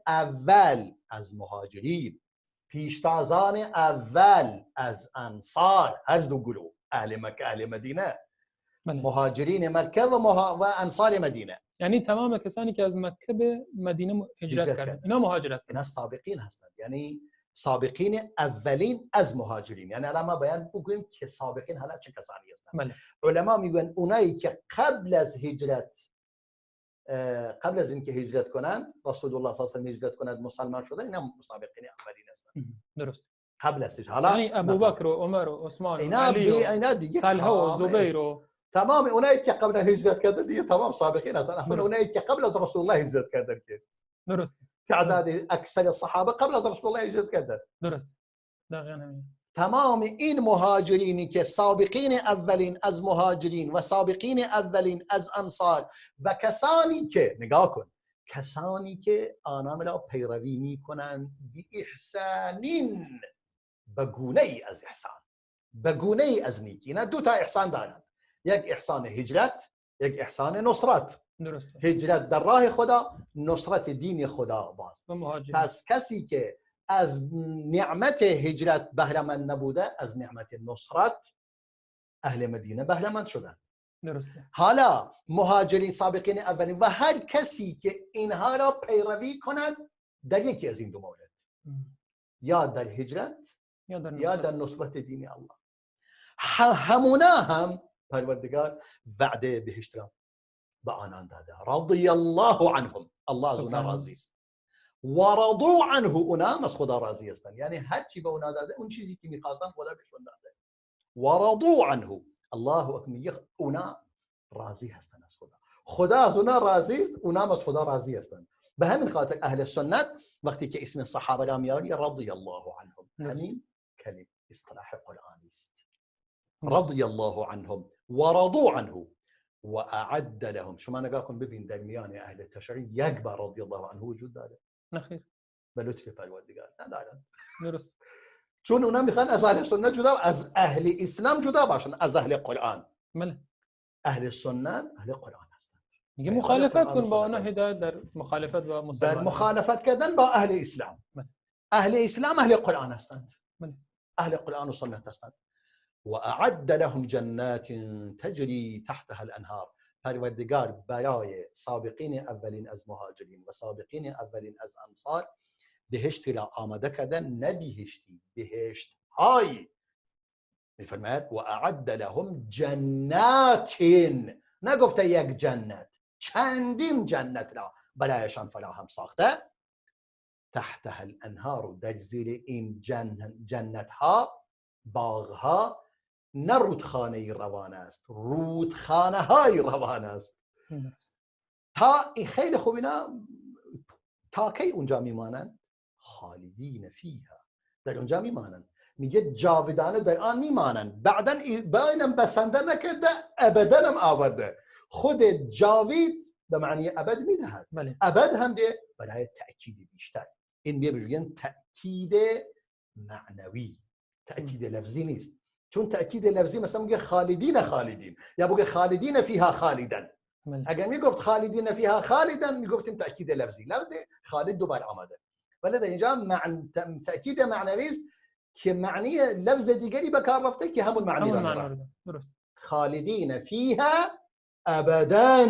اول از مهاجرین، پیشتازان اول از انصار، هر دو گروه، اهل مکه اهل مدینه. مهاجرین مکه و انصار مدینه، یعنی تمام کسانی که از مکه به مدینه هجرت کردند اینا مهاجر هستند، اینا سابقین هستند. یعنی سابقین اولین از مهاجرین. یعنی الان ما بیان بگوییم که سابقین حالا چه کسانی هستند. علما میگن اونایی که قبل از اینکه هجرت کنند، رسول الله صلی الله علیه و هجرت کنند، مسلمان شدن، اینا سابقین اولین هستند. درست. قبل از حالا یعنی ابوبکر و عمر و عثمان و علی اینا دیگه طلحه و زبیر و تمام اونایی که قبل هجرت کردن دیگه تمام سابقین هستند. اصلا اونایی که قبل از رسول الله هجرت کردن که درست. تعداد اکثر الصحابه قبل از رسول الله هجرت کردن. درست. دقیقاً. تمام این مهاجرینی که سابقین اولین از مهاجرین و سابقین اولین از انصار و کسانی که نگاه کن، کسانی که آنان را پیروی میکنند بی احسانین، بگونه ای از احسان، بگونه ای از نیکی. اینا دو تا احسان دارند، یک احسان هجرت، یک احسان نصرت. درسته. هجرت در راه خدا، نصرت دین خدا باز. پس کسی که از نعمت هجرت بهره مند نبوده، از نعمت نصرت اهل مدینه بهره مند شدند. درسته. حالا مهاجرین سابقین اولین و هر کسی که اینها را پیروی کنند در یکی از این دو مورد، یا در هجرت یا در نصرت دین الله، همونا هم پروردگار وعده بهشت را به آنان داده. رضی الله عنهم، الله از اونا راضی است. و رضوا عنه، اونا از خدا راضی هستند. یعنی هر چی به اونا داده، اون چیزی که می‌خواستن خدا بهشون داده. و رضوا عنه، الله اکبر، اونا راضی هستند از خدا. خدا از اونا راضی است، اونا از خدا راضی هستند. به همین خاطر اهل سنت وقتی که اسم صحابه را میاری رضی الله عنهم، همین کلمه اصطلاح قرآنی است. رضی الله عنهم و رضوا عنه و اعد لهم. شما نگاه کن ببین در میان اهل تشیع یک بار رضی الله عنه وجود داره؟ نخیر. به لطف پروردگار ندارن. درست. چون اونا میخوان از اهل سنت جدا، از اهل اسلام جدا باشن، از اهل قرآن. بله. اهل سنت اهل قرآن هستند. میگه مخالفت کن با اونا، هدایت در مخالفت با مسلمان، در مخالفت کردن با اهل اسلام. بله. اهل اسلام اهل قرآن هستند. بله. اهل قرآن و سنت هستند. و اعد لهم جنات تجری تحتها الانهار. پروردگار برای سابقین اولین از مهاجرین و سابقین اولین از انصار بهشتی را آماده کردن، نه بهشتی، بهشت های. میفرماید و اعد لهم جنات، نگفته یک جنت، چندین جنت را برایشان فراهم ساخته. تحتها الانهار، در زیر این جنت ها باغها نه رودخانه روان است، رودخانه های روان است. تا خیلی خوب اینا تا کی اونجا میمانند؟ خالدین فیها، در اونجا میمانند. میگه جاودانه در آن میمانند. بعدا باینم بسنده نکرده، ابدا هم آورده. خود جاوید به معنی ابد میدهد. ابد هم ده برای تأکید بیشتر. این میگن تأکید معنوی، تأکید لفظی نیست. چون تأکید لفظی مثلا میگه خالدین خالدین، یا بگه خالدین فیها خالدن. اگر میگفت خالدین فیها خالدن میگفتیم تأکید لفظی. لفظ خالد دوباره آمده. ولی در اینجا تأکید معنوی است که معنی لفظ دیگری به کار رفته که همون معنی داره. درست. خالدین فیها ابدا.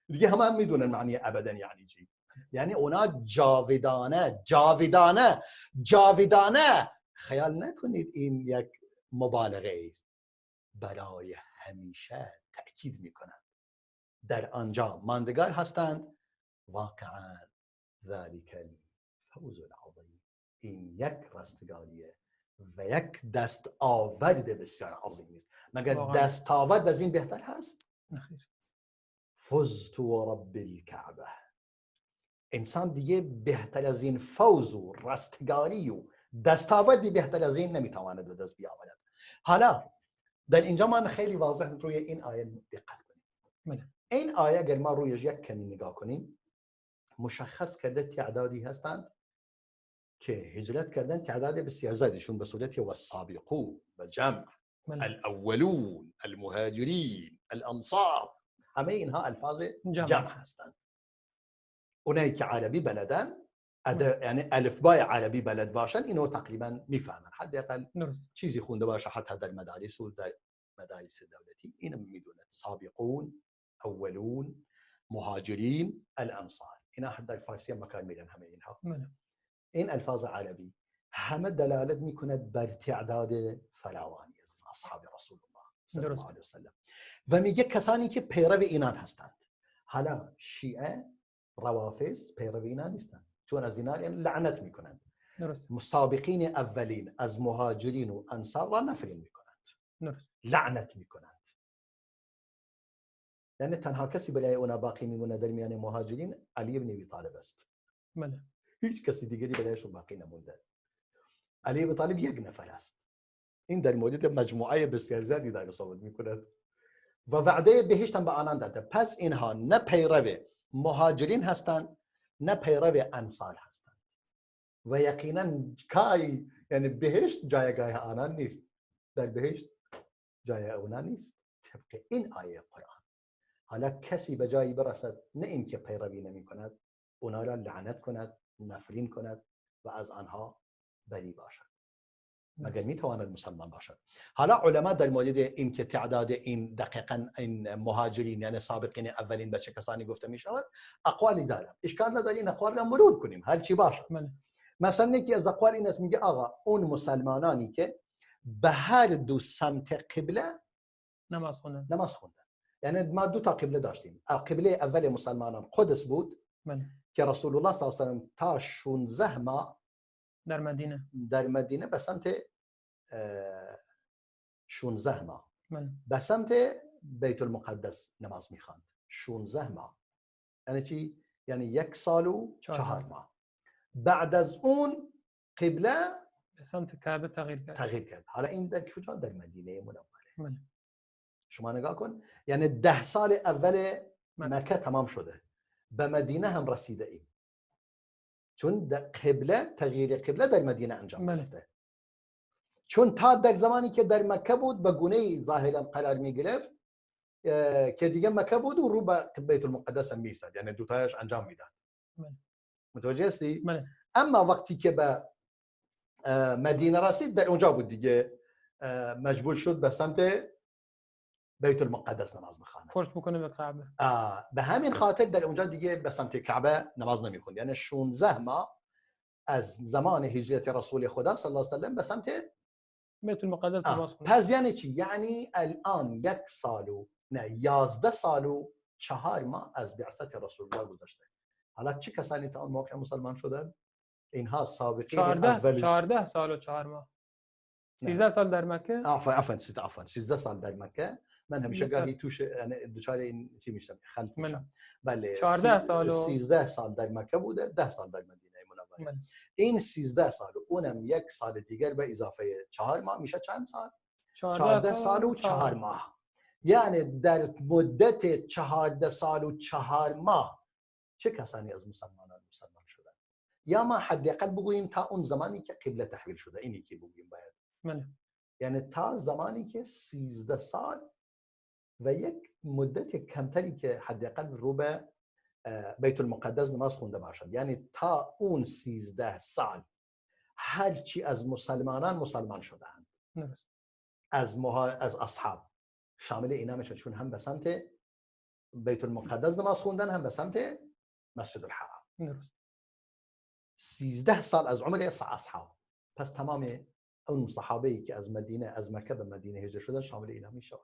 دیگه هم میدونن معنی ابدا یعنی چی. یعنی اونا جاودانه جاودانه جاودانه. خیال نکنید این یک مبالغه است. برای همیشه تأکید میکنند. در آنجا ماندگار هستند. واقعا ذلك الفوز العظیم. این یک رستگاریه و یک دستاورد بسیار عظیم است. مگر دستاورد از این بهتر هست؟ نخیر. فزت ورب الکعبه. انسان دیگه بهتر از این فوز و رستگاری و دستاوردی بهتر از این نمیتواند به دست بیاورد. حالا در اینجا من خیلی واضح روی این آیه دقت کنیم. این آیه اگر ما رویش یک کمی نگاه کنیم مشخص کرده تعدادی هستند که هجرت کردن، تعداد بسیار زیادشون به صورت والسابقون و جمع الاولون المهاجرین الانصار، همه اینها الفاظ جمع هستند. اونایی که عربی بلدن، یعنی الفبای عربی بلد باشن، اینو تقریبا میفهمن، حداقل چیزی خونده باشه حتی در مدارس و در مدارس دولتی اینو میدونن. سابقون، اولون، مهاجرین، الانصار، اینا حتی در فارسی هم مکان میدن همه اینها. این الفاظ عربی همه دلالت میکند بر تعداد فراوانی از اصحاب رسول الله صلی الله علیه و سلم و میگه کسانی که پیرو اینان هستند. حالا شیعه، روافض پیرو اینان نیستند، چون از اینا لعنت میکنند. مسابقین اولین از مهاجرین و انصار را نفرین میکنند، لعنت میکنند. یعنی تنها کسی برای اونا باقی میمونه در میان مهاجرین علی بن ابی طالب است. هیچ کسی دیگری برایش باقی نمونده. علی بن طالب یک نفر است. این در مورد مجموعه بسیار زیادی داره صحبت میکند و وعده بهشت هم به آنان داده. پس اینها نه پیرو مهاجرین هستند نه پیرو انصار هستند و یقینا کای یعنی بهشت جایگاه آنان نیست. در بهشت جای اونا نیست طبق این آیه قرآن. حالا کسی به جایی برسد نه اینکه پیروی نمی کند، اونا را لعنت کند، نفرین کند و از آنها بری باشد، مگر میتواند مسلمان باشد. حالا علما در مورد این که تعداد این دقیقاً این مهاجرین یعنی سابقین اولین به چه کسانی گفته می شود اقوالی دارن. اشکال نداره این اقوال را مرور کنیم هر چی باشه. مثلا یکی از اقوال این است میگه آقا اون مسلمانانی که به هر دو سمت قبله نماز خوندن. یعنی ما دو تا قبله داشتیم. قبله اول مسلمانان قدس بود که رسول الله صلی الله علیه و سلم تا 16 ماه در مدینه به سمت 16 ماه به سمت بیت المقدس نماز میخواند. 16 ماه یعنی چی؟ یعنی 1 سال و 4 ماه. بعد از اون قبله به سمت کعبه تغییر کرد. حالا این در کجا؟ در مدینه منوره. شما نگاه کن، یعنی 10 سال اول مکه تمام شده، به مدینه هم رسیده ایم، چون قبله تغییر قبله در مدینه انجام گرفته. چون تا در زمانی که در مکه بود به گونه ظاهرا قرار می گرفت که دیگه مکه بود و رو به بیت المقدس هم میستاد، یعنی دوتایش انجام میداد. متوجه هستی؟ اما وقتی که به مدینه رسید در اونجا بود دیگه مجبور شد به سمت بیت المقدس نماز بخواند، فرض بکنه به کعبه. به همین خاطر در اونجا دیگه به سمت کعبه نماز نمیخوند. یعنی 16 ماه از زمان هجرت رسول خدا صلی الله علیه و سلم به سمت بیت المقدس نماز خوند. پس یعنی چی؟ یعنی الان 1 سال و 11 سال و 4 ماه از بعثت رسول الله گذشته. حالا چه کسانی تا اون موقع مسلمان شدن؟ اینها سابقین اولین 14 سال و 4 ماه. 13 سال در مکه. عفوا 13 سال در مکه. من همیشه بسیار. گاهی توش دوچار این چی میشم، خلط میشم. بله 14 سال و 13 سال در مکه بوده، 10 سال در مدینه منوره. این 13 سال و اونم یک سال دیگر به اضافه 4 ماه میشه چند سال؟ 14 سال و 4 ماه. یعنی در مدت 14 سال و 4 ماه چه کسانی از مسلمان شدن؟ یا ما حداقل بگوییم تا اون زمانی که قبله تحویل شده، اینی که بگوییم باید. یعنی تا زمانی که 13 سال و یک مدت کمتری که حداقل رو به بیت المقدس نماز خونده باشد. یعنی تا اون 13 سال هرچی از مسلمانان مسلمان شدند از اصحاب شامل اینا میشه، چون هم به سمت بیت المقدس نماز خوندن هم به سمت مسجد الحرام. 13 سال از عمر اصحاب. پس تمام اون صحابه‌ای که از مکه به مدینه هجرت شدن شامل اینا میشه.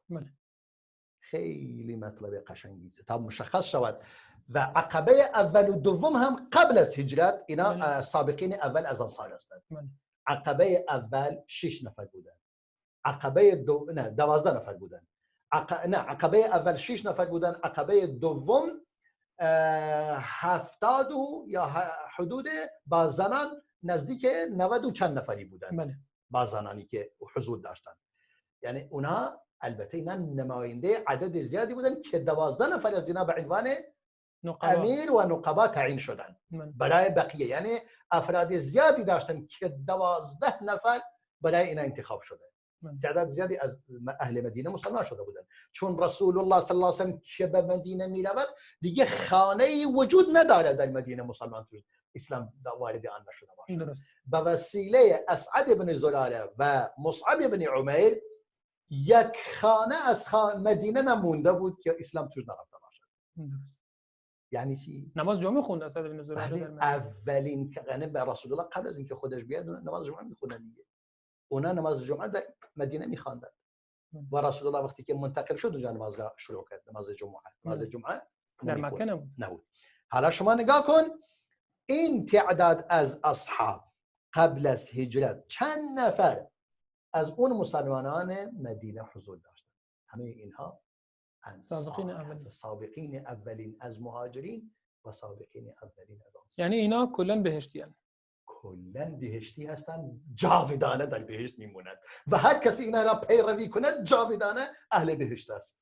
خیلی مطلب قشنگی تا مشخص شود. و عقبه اول و دوم هم قبل از هجرت اینا سابقین اول از انصار هستند. عقبه اول 6 نفر بودن. عقبه 12 نفر بودن. عقبه اول 6 نفر بودن. عقبه دوم 70 یا حدود با زنان نزدیک 90 و چند نفری بودن. با زنانی که حضور داشتن. یعنی اونها البته اینا نماینده عدد زیادی بودن که 12 نفر از اینا به عنوان امیر و نقبا تعیین شدن برای بقیه. یعنی افراد زیادی داشتن که 12 نفر برای اینا انتخاب شده. تعداد زیادی از اهل مدینه مسلمان شده بودن، چون رسول الله صلی الله علیه و سلم که به مدینه میرود دیگه خانه‌ای وجود نداره در مدینه مسلمان تو اسلام وارد آن نشده باشه. به وسیله اسعد بن زراره و مصعب بن عمیر یک خانه از مدینه نمونده بود که اسلام توش نرفته باشد. یعنی چی؟ نماز جمعه خونده اسعد بن زراره. اولین یعنی به رسول الله قبل از اینکه خودش بیاد نماز جمعه میخوندن دیگه. اونا نماز جمعه در مدینه میخواندن و رسول الله وقتی که منتقل شد اونجا نماز شروع کرد. نماز جمعه در مکه نبود. حالا شما نگاه کن این تعداد از اصحاب قبل از هجرت چند نفر از اون مسلمانان مدینه حضور داشتن. همه اینها سابقین اولین از مهاجرین و سابقین اولین از انصار. یعنی اینا کلا بهشتی هستند. کلا بهشتی هستند، جاودانه در بهشت میمونند و هر کسی اینا را پیروی کند جاودانه اهل بهشت است.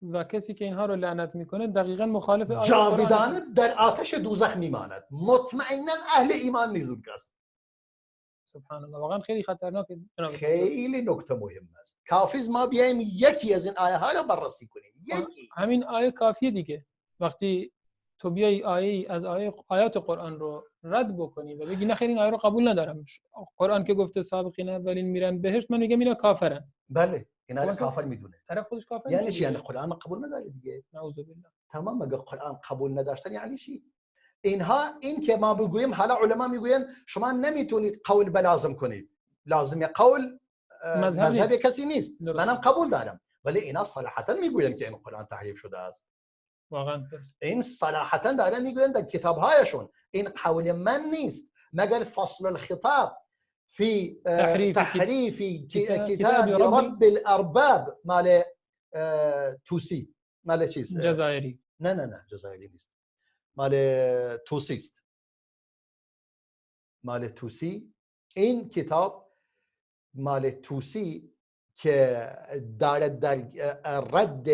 و کسی که اینها رو لعنت میکنه دقیقاً مخالف جاودانه در آتش دوزخ میماند. مطمئنا اهل ایمان نیست است. سبحان الله، واقعا خیلی خطرناکه. خیلی نکته مهم است. کافی ما بیایم یکی از این آیه ها رو بررسی کنیم. یکی همین آیه کافیه دیگه. وقتی تو بیای آیه از آیات قرآن رو رد بکنی و بگی نه خیر این آیه رو قبول ندارم، قرآن که گفته سابقین اولین میرن بهشت، من میگم اینا کافرن. بله اینا رو کافر میدونه. طرف خودش کافر یعنی چی؟ یعنی قرآن قبول نداره دیگه. نعوذ بالله. تمام. مگه قرآن قبول نداشتن یعنی چی؟ این که ما بگوییم، حالا علما میگوین شما نمیتونید قول بلازم کنید، لازم قول مذهب کسی نیست. منم قبول دارم، ولی اینا صراحتا میگوین که این قرآن تحریف شده است. واقعا این صراحتا دارن میگوین در کتابهایشون این قول من نیست، مگر فصل الخطاب فی تحریف کتاب رب الارباب مال توسی، مال چیز جزائری. نه جزائری نیست، مال توسی است. مال توسی. این کتاب مال توسی که دارد در رد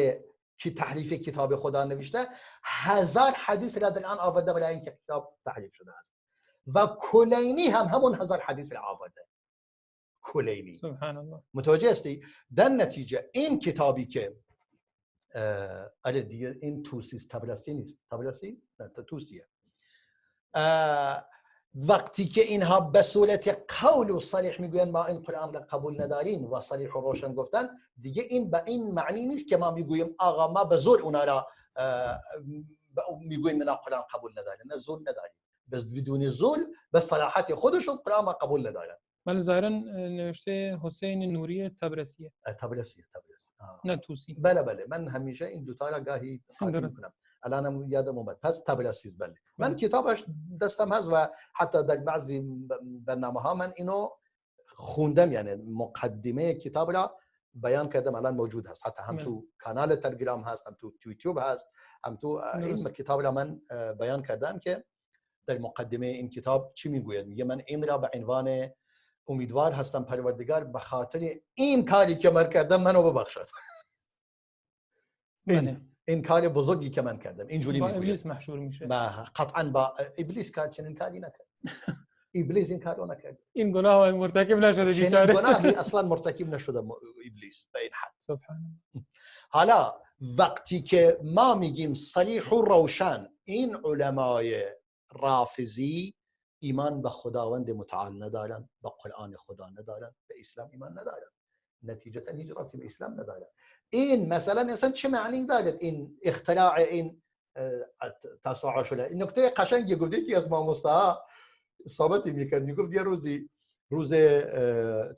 که تحریف کتاب خدا نوشته 1000 حدیث را در آن آورده برای اینکه کتاب تحریف شده است و کلینی هم همون 1000 حدیث را آورده. کلینی. سبحان الله. متوجه هستی؟ در نتیجه این کتابی که دیگه این توسی است، طبرسی نیست. طبرسی؟ نه توسیه. وقتی که اینها به صورت قول و صریح میگوین ما این قرآن را قبول نداریم و صریح و روشن گفتن، دیگه این به این معنی نیست که ما میگوییم آقا ما به زور اونا را میگوییم نه قرآن قبول نداریم. نه زور نداریم، بس بدون زور به صلاحت خودشون قرآن را قبول ندارن. ولی ظاهرا نوشته حسین نوری طبرسیه. طبرسی. نه توسی. بله من همیشه این دو تا را گاهی خاطر میکنم. الانم یادم اومد. پس طبرسی. بله من کتابش دستم هست و حتی در بعضی برنامه‌ها من اینو خوندم، یعنی مقدمه کتاب را بیان کردم، الان موجود هست، حتی هم تو کانال تلگرام هست، هم تو یوتیوب هست، هم تو این کتاب را من بیان کردم که در مقدمه این کتاب چی میگوید. میگه من این را به عنوان امیدوار هستم پروردگار به خاطر این کاری که من کردم منو ببخشد. این کار بزرگی که من کردم. اینجوری میگوید. با ابلیس محشور میشه. قطعا با ابلیس چنین کاری نکرد. ابلیس این کارو نکرد. این گناه مرتکب نشده بیچاره. گناهی اصلا مرتکب نشده ابلیس به این حد. سبحان. حالا وقتی که ما میگیم صریح و روشن، این علمای رافضی ایمان به خداوند متعال ندارن، به قرآن خدا ندارن، به اسلام ایمان ندارن، نتیجتا هیچ رابطی به اسلام ندارن. این مثلا انسان چه معنی دارد این اختراع این تاسوعا عاشورا؟ این نکته قشنگی گفتی که از ما مستها صحبتی میکرد، میگفت یه روز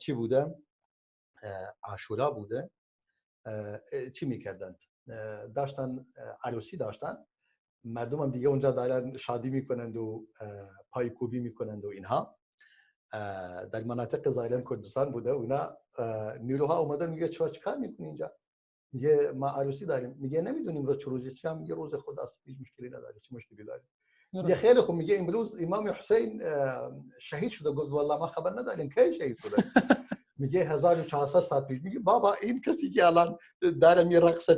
چی بوده؟ عاشورا بوده. چی میکردند؟ داشتن عروسی داشتن، مردم هم دیگه اونجا دارن شادی میکنند و پایکوبی میکنند و اینها. در مناطق ظاهرا کردستان بوده. اونا نیروها اومدن میگه چیکار میکنی اینجا؟ میگه ما عروسی داریم. میگه نمیدونیم روز چه روزی چه؟ میگه روز خداست، هیچ مشکلی نداره. چه مشکلی داره؟ میگه خیلی خوب. میگه امروز امام حسین شهید شده. گفت والله ما خبر نداریم کی شهید شده. میگه 1400 سال پیش. میگه بابا این کسی که الان داره میرقص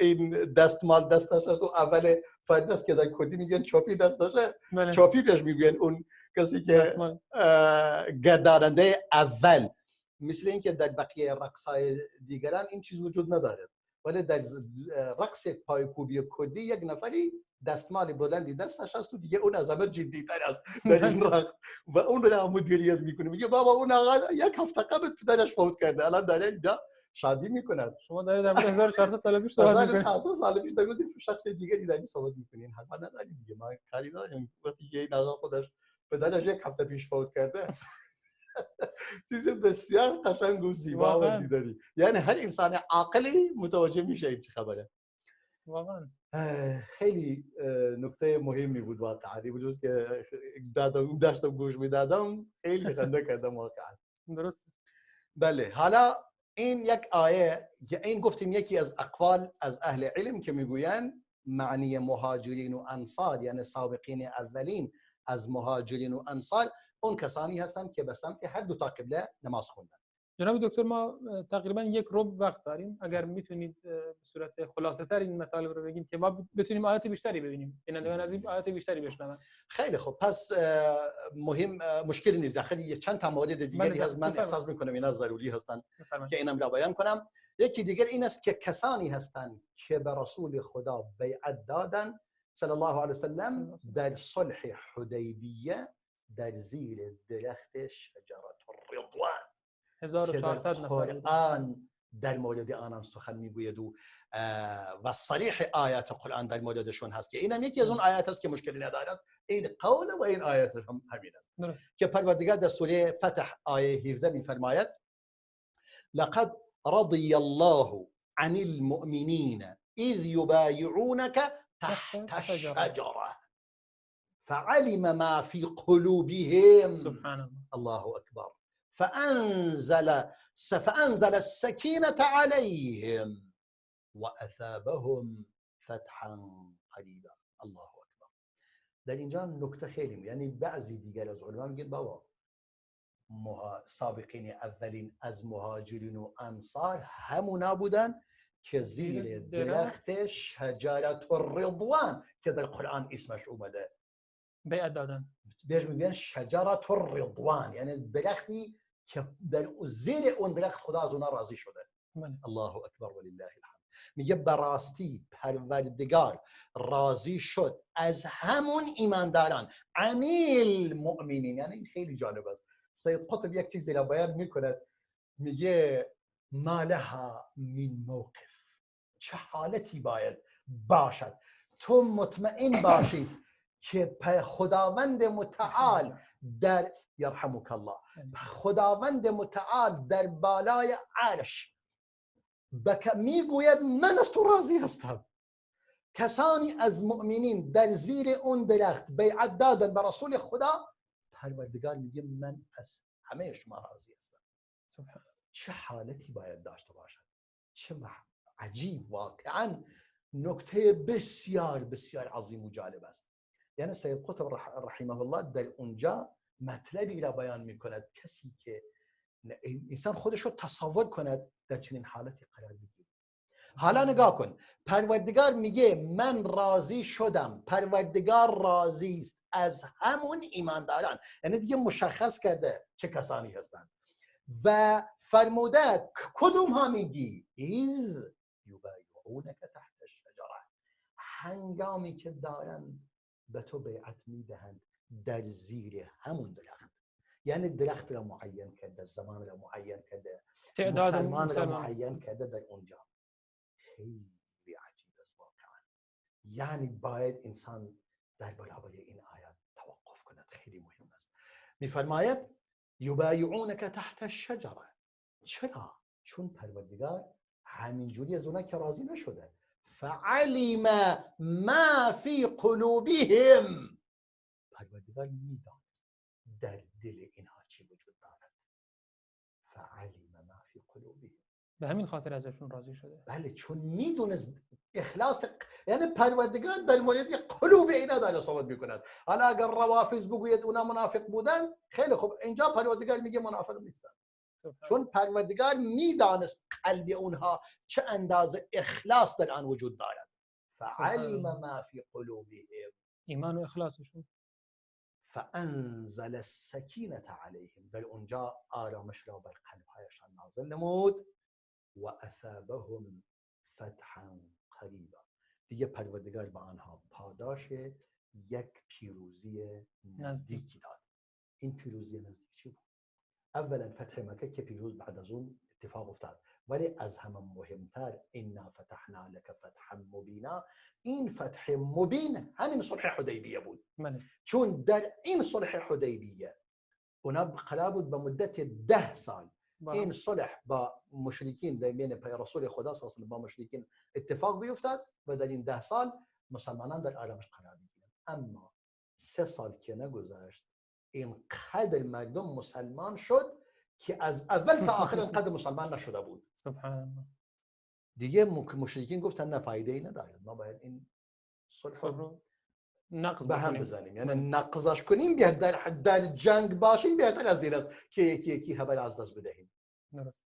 این دستمال دستش تو اول فایده است که در کردی میگن چوپی دستشه. چوپی بهش میگن اون کسی که گرداننده اول. مثل اینکه در بقیه رقصای دیگران این چیز وجود نداره، ولی در رقص پایکوبی کردی یک نفری دستمال بلندی دستش هست و دیگه اون از همه جدی‌تر است در این رقص و اون را مدیریت میکنه. میگه بابا اون آقا یک هفته قبل پدرش فوت کرده، الان داره اینجا شادی میکنه. شما دارید در مورد 1400 سال پیش صحبت میکنید. 1400 سال پیش در مورد شخص دیگری دارید صحبت میکنین. حتما ندارید دیگه. ما کاری نداریم وقتی که این آقا خودش پدرش یک هفته پیش فوت کرده. چیز بسیار قشنگ و زیبا و دیداری. یعنی هر انسان عاقلی متوجه میشه این چه خبره. واقعا خیلی نکته مهمی بود واقعا. بجز که داشتم گوش میدادم خیلی خنده کردم واقعا. درست. بله. حالا این یک آیه که این گفتیم یکی از اقوال از اهل علم که میگویند معنی مهاجرین و انصار یعنی سابقین اولین از مهاجرین و انصار اون کسانی هستند که به سمت هر دو تا قبله نماز خوندن. جناب دکتر ما تقریبا یک ربع وقت داریم. اگر میتونید به صورت خلاصه تر این مطالب رو بگید که ما بتونیم آیات بیشتری ببینیم، بینندگان از این آیات بیشتری بشنون. خیلی خوب. پس مشکلی نیست. خیلی چند تا مورد دیگری از من احساس میکنم اینا ضروری هستن که اینم را بیان کنم. یکی دیگر این است که کسانی هستند که به رسول خدا بیعت دادن صلی الله علیه و سلم در صلح حدیبیه در زیر درخت شجرة الرضوان. 1400 نفر قرآن در مورد آنان سخن میگوید و صریح آیات قرآن در موردشون هست که اینم یکی از اون آیات است که مشکلی ندارد. این قول و این آیات هم همین است که پروردگار در سوره فتح آیه 17 میفرماید لقد رضي الله عن المؤمنين اذ يبايعونك تحت الشجرة فعلم ما في قلوبهم. سبحان الله أكبر. فأنزل السكينة عليهم وأثابهم فتحا قريبا. الله أكبر. در اینجا نکته خیلی یعنی بعضی دیگر از علما میگن بابا سابقین اولین از مهاجرین و انصار همونا بودن که زیر درخت شجرة الرضوان که در قرآن اسمش اومده بیعت دادن. بهش میگن شجرة الرضوان یعنی درختی که در زیر اون درخت خدا از اونها راضی شده. الله اکبر ولله الحمد. میگه براستی پروردگار راضی شد از همون ایمانداران عنیل مؤمنین. یعنی خیلی جالب است. سید قطب یک چیزی را بیان میکنه، میگه ما لها من موقف. چه حالتی باید باشد تو مطمئن باشید که خداوند متعال در یرحمک الله خداوند متعال در بالای عرش میگوید من از تو راضی هستم. کسانی از مؤمنین در زیر اون درخت بیعت دادن به رسول خدا، پروردگار میگه من از همه شما راضی هستم. سبحان. چه حالتی باید داشته باشد؟ چه عجیب، واقعا نکته بسیار بسیار عظیم و جالب است. یعنی سید قطب رحمه الله در اونجا مطلبی را بیان میکند کسی که انسان خودش رو تصور کند در چنین حالتی قرار بگیره. حالا نگاه کن، پروردگار میگه من راضی شدم، پروردگار راضی است از همون ایمانداران، یعنی دیگه مشخص کرده چه کسانی هستند و فرموده کدوم ها میگی؟ اذ یبایعونک تحت الشجره، هنگامی که دارن به تو بیعت میدهند در زیر همون درخت. یعنی درخت را معین کرده، زمان را معین کرده، مسلمان را معین کرده در اونجا. خیلی عجیب است واقعا. یعنی باید انسان در برابر این آیات توقف کند، خیلی مهم است. میفرماید یبایعونک تحت الشجره. چرا؟ چون پروردگار همینجوری از اونا که راضی نشده، فعلم ما فی قلوبهم، پروردگار میدانست در دل اینها چی وجود دارد. فعلم ما فی قلوبهم، به همین خاطر ازشون راضی شده. بله، چون میدونست اخلاص، یعنی پروردگار در مورد قلوب اینا داره صحبت میکند. حالا اگر روافض بگوید اونا منافق بودن، خیلی خوب، اینجا پروردگار میگه منافق نیستن، چون پروردگار میدانست قلب اونها چه اندازه اخلاص در آن وجود دارد. فعلم ما فی قلوبهم، ایمان و اخلاصشون. فانزل السکینه علیهم، در اونجا آرامش را بر قلبهایشان نازل نمود. و اثابهم فتحا قریبا، دیگه پروردگار به آنها پاداش یک پیروزی نزدیکی داد. این پیروزی نزدیک چی بود؟ اولا فتح مکه که پیروز بعد از اون اتفاق افتاد، ولی از همه مهمتر انا فتحنا لك فتحا مبینا، این فتح مبین همین صلح حدیبیه بود. چون در این صلح حدیبیه اونا قرار بود به مدت 10 سال این صلح با مشرکین در بین رسول خدا صلی الله علیه و آله با مشرکین اتفاق بیفتاد و در این 10 سال مسلمانان در آرامش قرار بگیرند. اما 3 سال که نگذشت اینقدر مردم مسلمان شد که از اول تا آخر اینقدر مسلمان نشده بود. سبحان الله. دیگه مشرکین گفتن نه، فایده ای نداره، ما باید این صلح رو نقض به هم بزنیم، یعنی نقضش کنیم، در جنگ باشیم بهتر از این است که یکی خبر از دست بدهیم.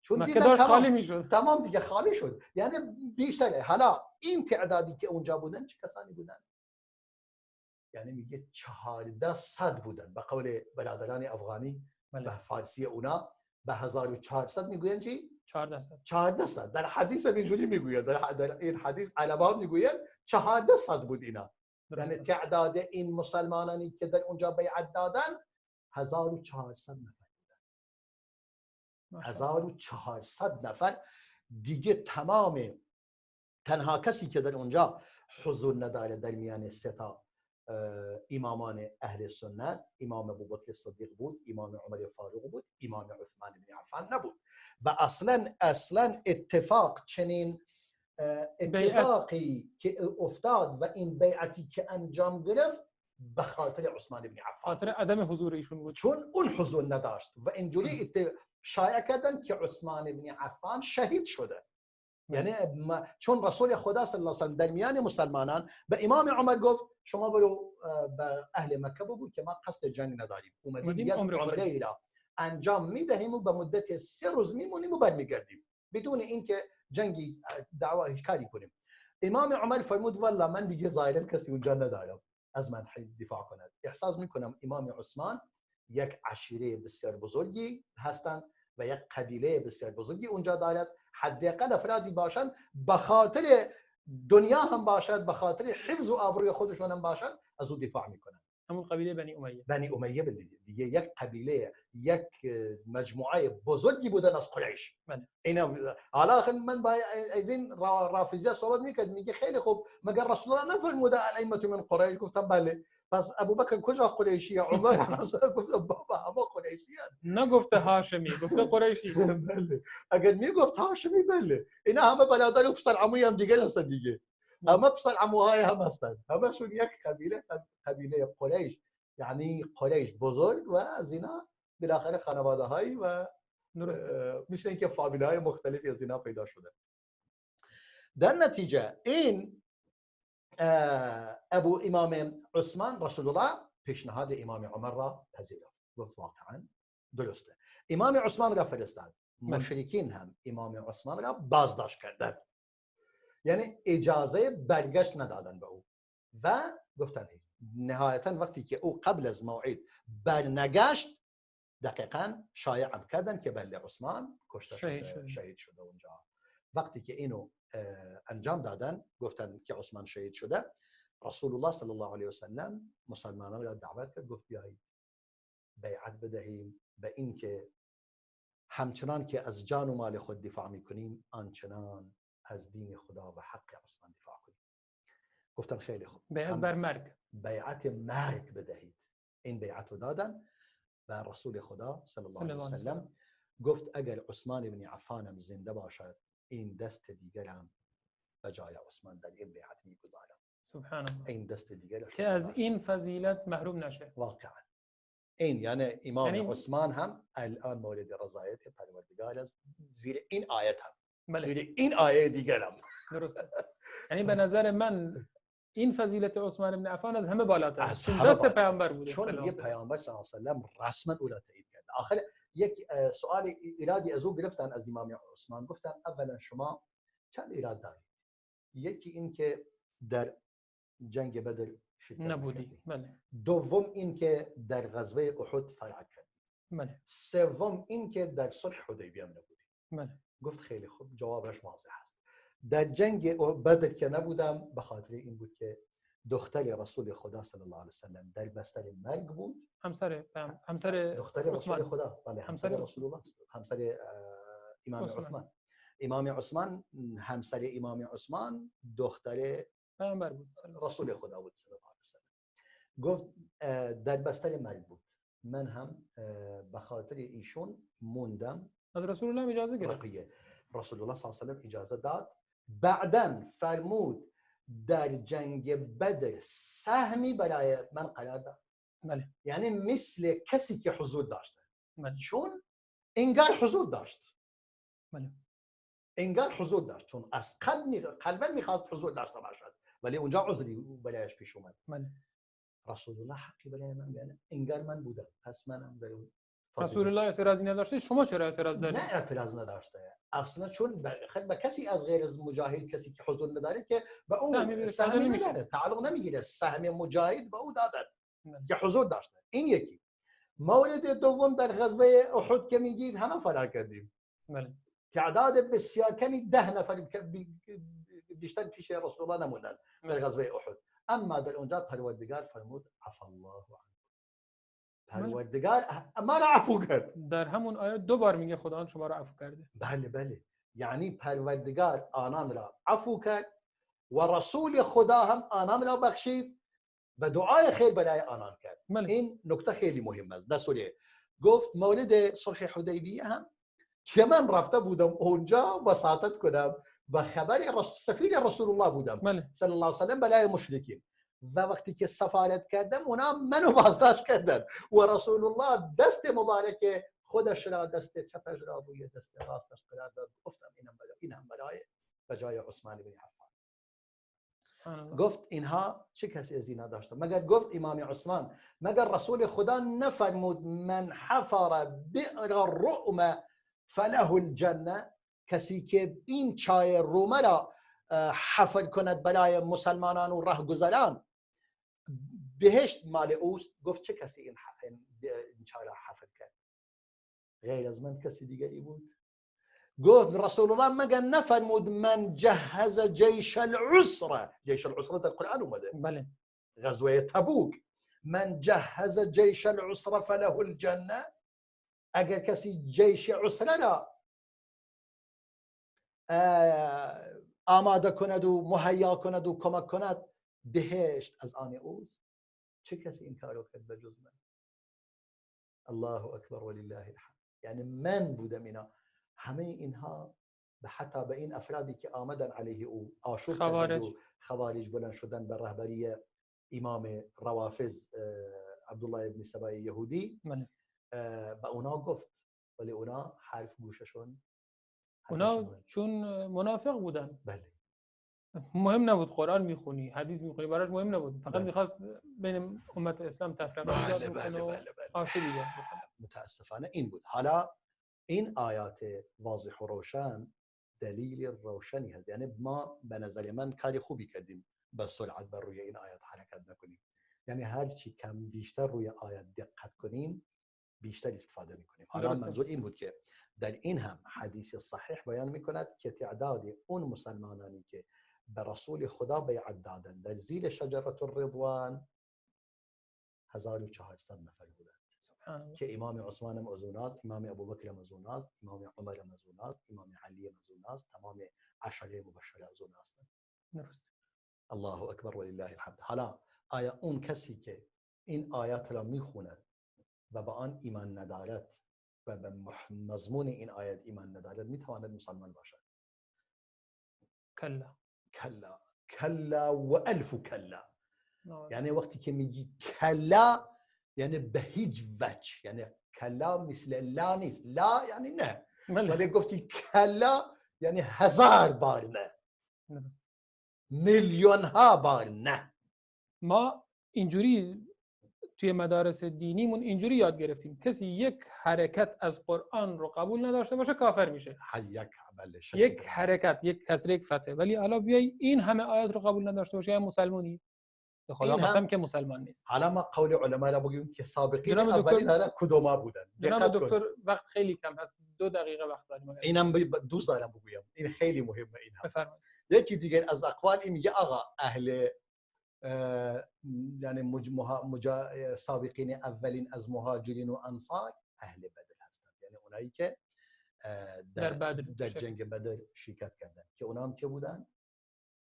چون دیدن خالی میشد، تمام دیگه خالی شد. یعنی بیشتره. حالا این تعدادی که اونجا بودن چه کسانی بودن؟ یعنی میگه 1400 بودن به قول برادران افغانی. به فارسی اونا به 1400 میگوین چی؟ 1400. در حدیث اینجوری میگوید، در این حدیث علما میگوید 1400 بود اینا. یعنی تعداد این مسلمانانی که در اونجا بیعت دادن 1400 نفر بودن. 1400 نفر دیگه. تمام تنها کسی که در اونجا حضور نداره در میان 3 تا امامان اهل سنت، امام ابوبکر صدیق بود، امام عمر فاروق بود، امام عثمان بن عفان نبود. و اصلا اتفاق چنین اتفاقی که افتاد و این بیعتی که انجام گرفت به خاطر عثمان بن عفان، خاطر عدم حضور ایشون بود، چون اون حضور نداشت و اینجوری شایع کردن که عثمان بن عفان شهید شده. یعنی چون رسول خدا صلی الله علیه و آله در میان مسلمانان به امام عمر گفت شما برو به اهل مکه بگو که ما قصد جنگ نداریم، اومدیم یک عمره را انجام میدهیم و به مدت 3 روز میمونیم و برمیگردیم بدون اینکه جنگی دعوا هیچ کاری کنیم. امام عمر فرمود والله من دیگه ظاهرا کسی اونجا ندارم از من دفاع کند. احساس میکنم امام عثمان یک عشیره بسیار بزرگی هستند و یک قبیله بسیار بزرگی اونجا دارد، حداقل افرادی باشند به خاطر دنیا هم باشد، به خاطر حفظ و آبروی خودشون هم باشد، از او دفاع میکنند. همون قبیله بنی امیه. بنی امیه دیگه یک قبیله، یک مجموعه بزرگی بودن از قریش. اینا حالا من با از این رافضیه صحبت میکرد، میگه خیلی خوب مگر رسول الله نفرموده الائمه من قریش؟ گفتم بله. پس ابوبکر کجا قریشی؟ عمر گفتم بابا همه قریشی هستند. نگفته هاشمی، گفته قریشی. بله. اگر میگفت هاشمی بله. اینا همه برادر و پسر عموی هم دیگه هستند دیگه. همه پسر عموهای هم هستند. همشون یک قبیله قریش. یعنی قریش بزرگ و از اینا بالاخره خانواده هایی و مثل اینکه فامیل‌های مختلفی از اینا پیدا شده. در نتیجه این ابو امام عثمان رسول الله پیشنهاد امام عمر را پذیرفت، گفت واقعا درسته. امام عثمان را فرستاد، مشرکین هم امام عثمان را بازداشت کردند، یعنی اجازه برگشت ندادن به او و گفتن نهایتا وقتی که او قبل از موعد برنگشت دقیقاً شایعه کردن که بله عثمان کشته شده، شهید شده اونجا. وقتی که اینو انجام دادن گفتن که عثمان شهید شده، رسول الله صلی الله علیه و سلم مسلمانان را دعوت کرد، گفت بیایید بیعت بدهیم به این که همچنان که از جان و مال خود دفاع میکنیم آنچنان از دین خدا و حق عثمان دفاع کنیم. گفتن خیلی خوب، بیعت بر مرگ، بیعت مرگ بدهید. این بیعت رو دادن و رسول خدا صلی الله علیه و سلم گفت اگر عثمان بن عفانم زنده باشد این دست دیگرم به جای عثمان در این بیعت میگذارم. سبحان الله. این دست دیگر که از این فضیلت محروم نشه. واقعا این یعنی امام عثمان هم الان مورد رضایت پروردگار است زیر این آیت هم. زیر این آیه دیگرم. درسته. یعنی به نظر من این فضیلت عثمان بن عفان از همه بالاتر است. دست پیامبر بوده. چون یه پیامبر صلی الله علیه و سلم رسما او را تایید کرد. آخر یک سوال ایرادی از او گرفتن از امام عثمان، گفتن اولا شما چند ایراد دارید؟ یکی این که در جنگ بدر شرکت نبودی. بله. دوم این که در غزوه احد فرار کردی. بله. سوم این که در صلح حدیبیه نبودی. بله. گفت خیلی خوب، جوابش واضح است. در جنگ بدر که نبودم به خاطر این بود که دختر رسول خدا صلی الله علیه و سلم در بستر مرگ بود. همسر دختر رسول خدا، بله، همسر رسول الله، همسر امام عثمان. امام عثمان همسر امام عثمان دختر پیامبر بود، رسول خدا بود صلی الله علیه و سلم. گفت در بستر مرگ بود، من هم به خاطر ایشون موندم. از رسول الله اجازه گرفت. رسول الله صلی الله علیه و سلم اجازه داد. بعداً فرمود در جنگ بدر سهمی برای من قرار داد. بله. یعنی مثل کسی که حضور داشته. بله. چون انگار حضور داشت. بله. انگار حضور داشت، چون از قلباً میخواست حضور داشته باشد ولی اونجا عذری برایش پیش اومد. بله. رسول الله حقی برای من بیانه، انگار من بودم، پس منم در اون. رسول الله اعتراضی نداشته، شما چرا اعتراض دارید؟ نه اعتراض نداشته اصلا، چون به کسی از غیر از مجاهد کسی که حضور نداره که به اون سهمی نداره، تعلق نمیگیره. سهم مجاهد به او دادن که حضور داشته. این یکی. مورد دوم در غزوه احد که میگید همه فرار کردیم. بله. تعداد بسیار کمی 10 نفر بیشتر پیش رسول الله نموندن در غزوه احد. اما در اونجا پروردگار فرمود عفا الله عنه. پروردگار ما را عفو کرد. در همون آیه 2 بار میگه خدا شما را عفو کرده. بله بله، یعنی پروردگار آنان را عفو کرد و رسول خدا هم آنان را بخشید و دعای خیر برای آنان کرد. بله. این نکته خیلی مهم است. در سوره گفت مورد صلح حدیبیه هم که من رفته بودم اونجا وساطت کنم و خبر سفیر رسول الله بودم. بله. صلی الله علیه و سلم برای مشرکین، و وقتی که سفارت کردم اونا منو بازداشت کردن و رسول الله دست مبارک خودش را دست چپش را روی دست راستش قرار داد. گفتم اینم برای بجای عثمان بن عفان. گفت اینها چه کسی از اینا داشته؟ مگر گفت امام عثمان مگر رسول خدا نفرمود من حفر بئر الرؤم فله الجنه؟ کسی که این چای رومه را حفر کند برای مسلمانان و رهگذران بهشت مال اوست. گفت چه کسی این چای را حفر کرد؟ غیر از من کسی دیگری بود؟ گفت رسول الله مگر نفرمود من جهز جیش العسره؟ جیش العسره در قرآن اومده. بله. غزوه تبوک. من جهز جیش العسره فله الجنه. اگر کسی جیش عسره را آماده کند و مهیا کند و کمک کند بهشت از آن اوست. چه کسی این کارو کرد به جز من؟ الله اکبر ولله الحمد. یعنی من بودم اینا. همه اینها حتی به این افرادی که آمدن علیه او آشوب کردند و خوارج بلند شدن به رهبری امام روافض عبدالله ابن سبای یهودی، به اونا گفت ولی اونا حرف گوششون اونا چون منافق بودن، بله مهم نبود قرآن میخونی، حدیث میخونی، براش مهم نبود، فقط بله. میخواست بین امت اسلام تفرقه ایجاد بکنه و آشتی ایجاد بکنه. متاسفانه این بود. حالا این آیات واضح و روشن دلیل روشنی هست، یعنی ما به نظر من کاری خوبی کردیم به سرعت بر روی این آیات حرکت نکنیم، یعنی هر چی کم بیشتر روی آیات دقت کنیم بیشتر استفاده میکنیم. حالا منظور این بود که در این هم حدیث صحیح بیان میکند که تعداد اون مسلمانانی که به رسول خدا بیعت دادن در زیر شجره الرضوان 1400 نفر بودند که امام عثمان مزوناز، امام ابوبکر مزوناز، امام عمر مزوناز، امام علی مزوناز، تمام عشره مبشره مزوناز. الله اکبر ولله الحمد. حالا آیا اون کسی که این آیات را میخوند و به آن ایمان ندارد و به مضمون این آیات ایمان ندارد میتواند مسلمان باشد؟ کلا کلا کلا و الف کلا. یعنی وقتی که میگی کلا یعنی به هیچ وجه، یعنی کلا مثل لا نیست، لا یعنی نه، ولی گفتی کلا یعنی 1000 بار نه، میلیون ها بار نه. ما اینجوری توی مدارس دینیمون اینجوری یاد گرفتیم کسی یک حرکت از قرآن رو قبول نداشته باشه کافر میشه. یک حرکت، یک کسر، یک فتحه. ولی حالا بیای این همه آیات رو قبول نداشته باشه، یا مسلمانی؟ به خدا قسم که مسلمان نیست. حالا ما قول علما را بگیم که سابقین اولین حالا کدوما بودن. جناب دکتر وقت خیلی کم هست، 2 دقیقه وقت داریم. اینم دوست دارم بگویم، این خیلی مهمه. این هم بفرمایید. یکی دیگر از اقوال این میگه آقا اهل یعنی سابقین اولین از مهاجرین و انصار اهل بدر هستند، یعنی اونایی که در جنگ بدر شرکت کردند که اونا هم که بودن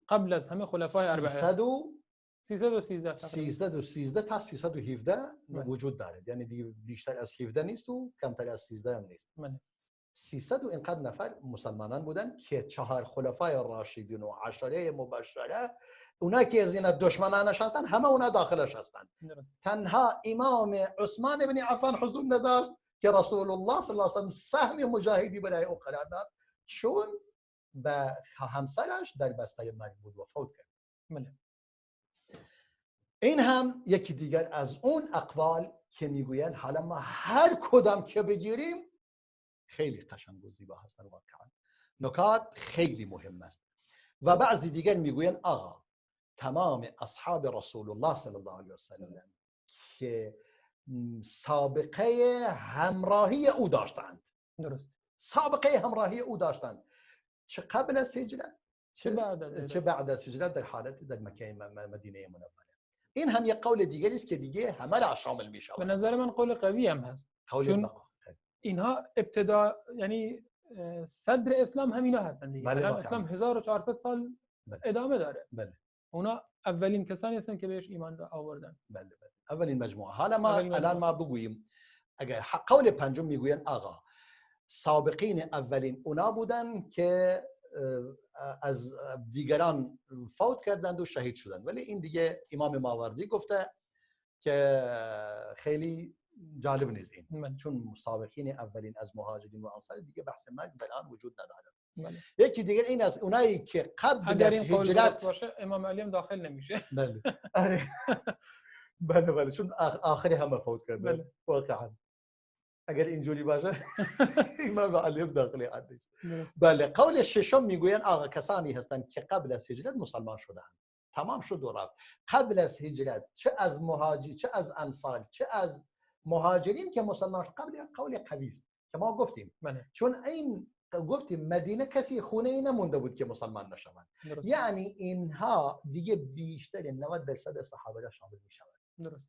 قبل از همه خلفای اربعه 313 تا 317 وجود دارد، یعنی دیگه بیشتر از 17 نیست و کمتر از 13 هم نیست. 300 و اینقدر نفر مسلمانان بودن که 4 خلفای راشدین و عشره مبشره، اونا که از این دشمنانش هستن همه اونا داخلش هستن. تنها امام عثمان بن عفان حضور نداشت که رسول الله صلی الله علیه و سلم سهم مجاهدی برای او قرار داد، چون به همسرش در بسته مرگ بود و فوت کرد. این هم یکی دیگر از اون اقوال که میگویند حالا ما هر کدام که بگیریم خیلی قشنگ و زیبا هستن، واقعا نکات خیلی مهم است. و بعضی دیگر میگویند آقا تمام اصحاب رسول الله صلی الله علیه و سلم که سابقه همراهی او داشتند، درست، سابقه همراهی او داشتند، چه قبل از هجرت چه بعد از هجرت در حالت در مکه مدینه منوره. این هم یک قول دیگری است که دیگه همه را شامل می شود. به نظر من قول قوی هم هست، چون اینها ابتدا یعنی صدر اسلام همینا هستند دیگه. اسلام 1400 سال ادامه داره. اونا اولین کسانی هستن که بهش ایمان آوردن. اولین مجموعه. حالا ما الان ما بگوییم اگر قول پنجم میگوین آقا سابقین اولین اونا بودن که از دیگران فوت کردند و شهید شدند، ولی این دیگه امام ماوردی گفته که خیلی جالب نیست این، چون سابقین اولین از مهاجرین و انصار دیگه بحث مرگ الان وجود نداره. یکی دیگه این از اونایی که قبل از هجرت باشه امام علی هم داخل نمیشه. بله چون آخری همه فوت کردن. واقعا اگر اینجوری باشه امام علی هم داخلی نیست. بله. قول ششم میگوین آقا کسانی هستند که قبل از هجرت مسلمان شدند، تمام شد و رفت. قبل از هجرت چه از مهاجر چه از انصار چه از مهاجرین که مسلمان شد، قول قوی است که ما گفتیم. چون این گفتیم مدینه کسی خونه ای نمونده بود که مسلمان نشوند، یعنی اینها دیگه بیشتر 90% صحابه را شامل میشوند.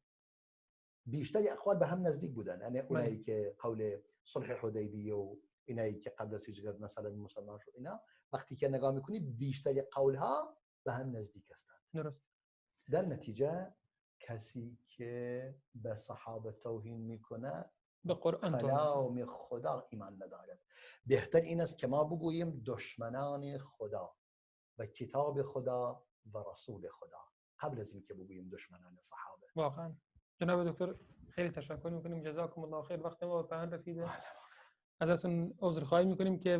بیشتر اقوال به هم نزدیک بودن، یعنی اونایی که قول صلح حدیبیه و اینایی که قبل از هجرت مثلا مسلمان شد، اینا وقتی که نگاه میکنی بیشتر قول ها به هم نزدیک هستند. درست. در نتیجه کسی که به صحابه توهین میکنه به قرآن کلام خدا ایمان ندارد. بهتر این است که ما بگوییم دشمنان خدا و کتاب خدا و رسول خدا قبل از اینکه بگوییم دشمنان صحابه. واقعا جناب دکتر خیلی تشکر میکنیم، جزاکم الله خیر. وقت ما به پایان رسیده. ازتون عذرخواهی میکنیم که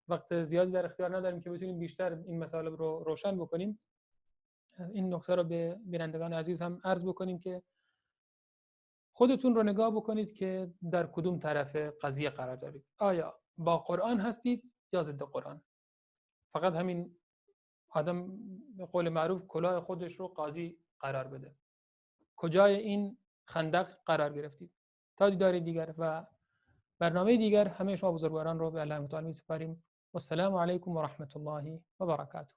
وقت زیادی در اختیار نداریم که بتونیم بیشتر این مطالب رو روشن بکنیم. این نکته رو به بینندگان عزیز هم عرض بکنیم که خودتون رو نگاه بکنید که در کدوم طرف قضیه قرار دارید. آیا با قرآن هستید یا ضد قرآن؟ فقط همین آدم به قول معروف کلاه خودش رو قاضی قرار بده. کجای این خندق قرار گرفتید؟ تا دیدار دیگر و برنامه دیگر همه شما بزرگواران رو به الله تعالی می‌سپاریم. و السلام علیکم و رحمت الله و برکاته.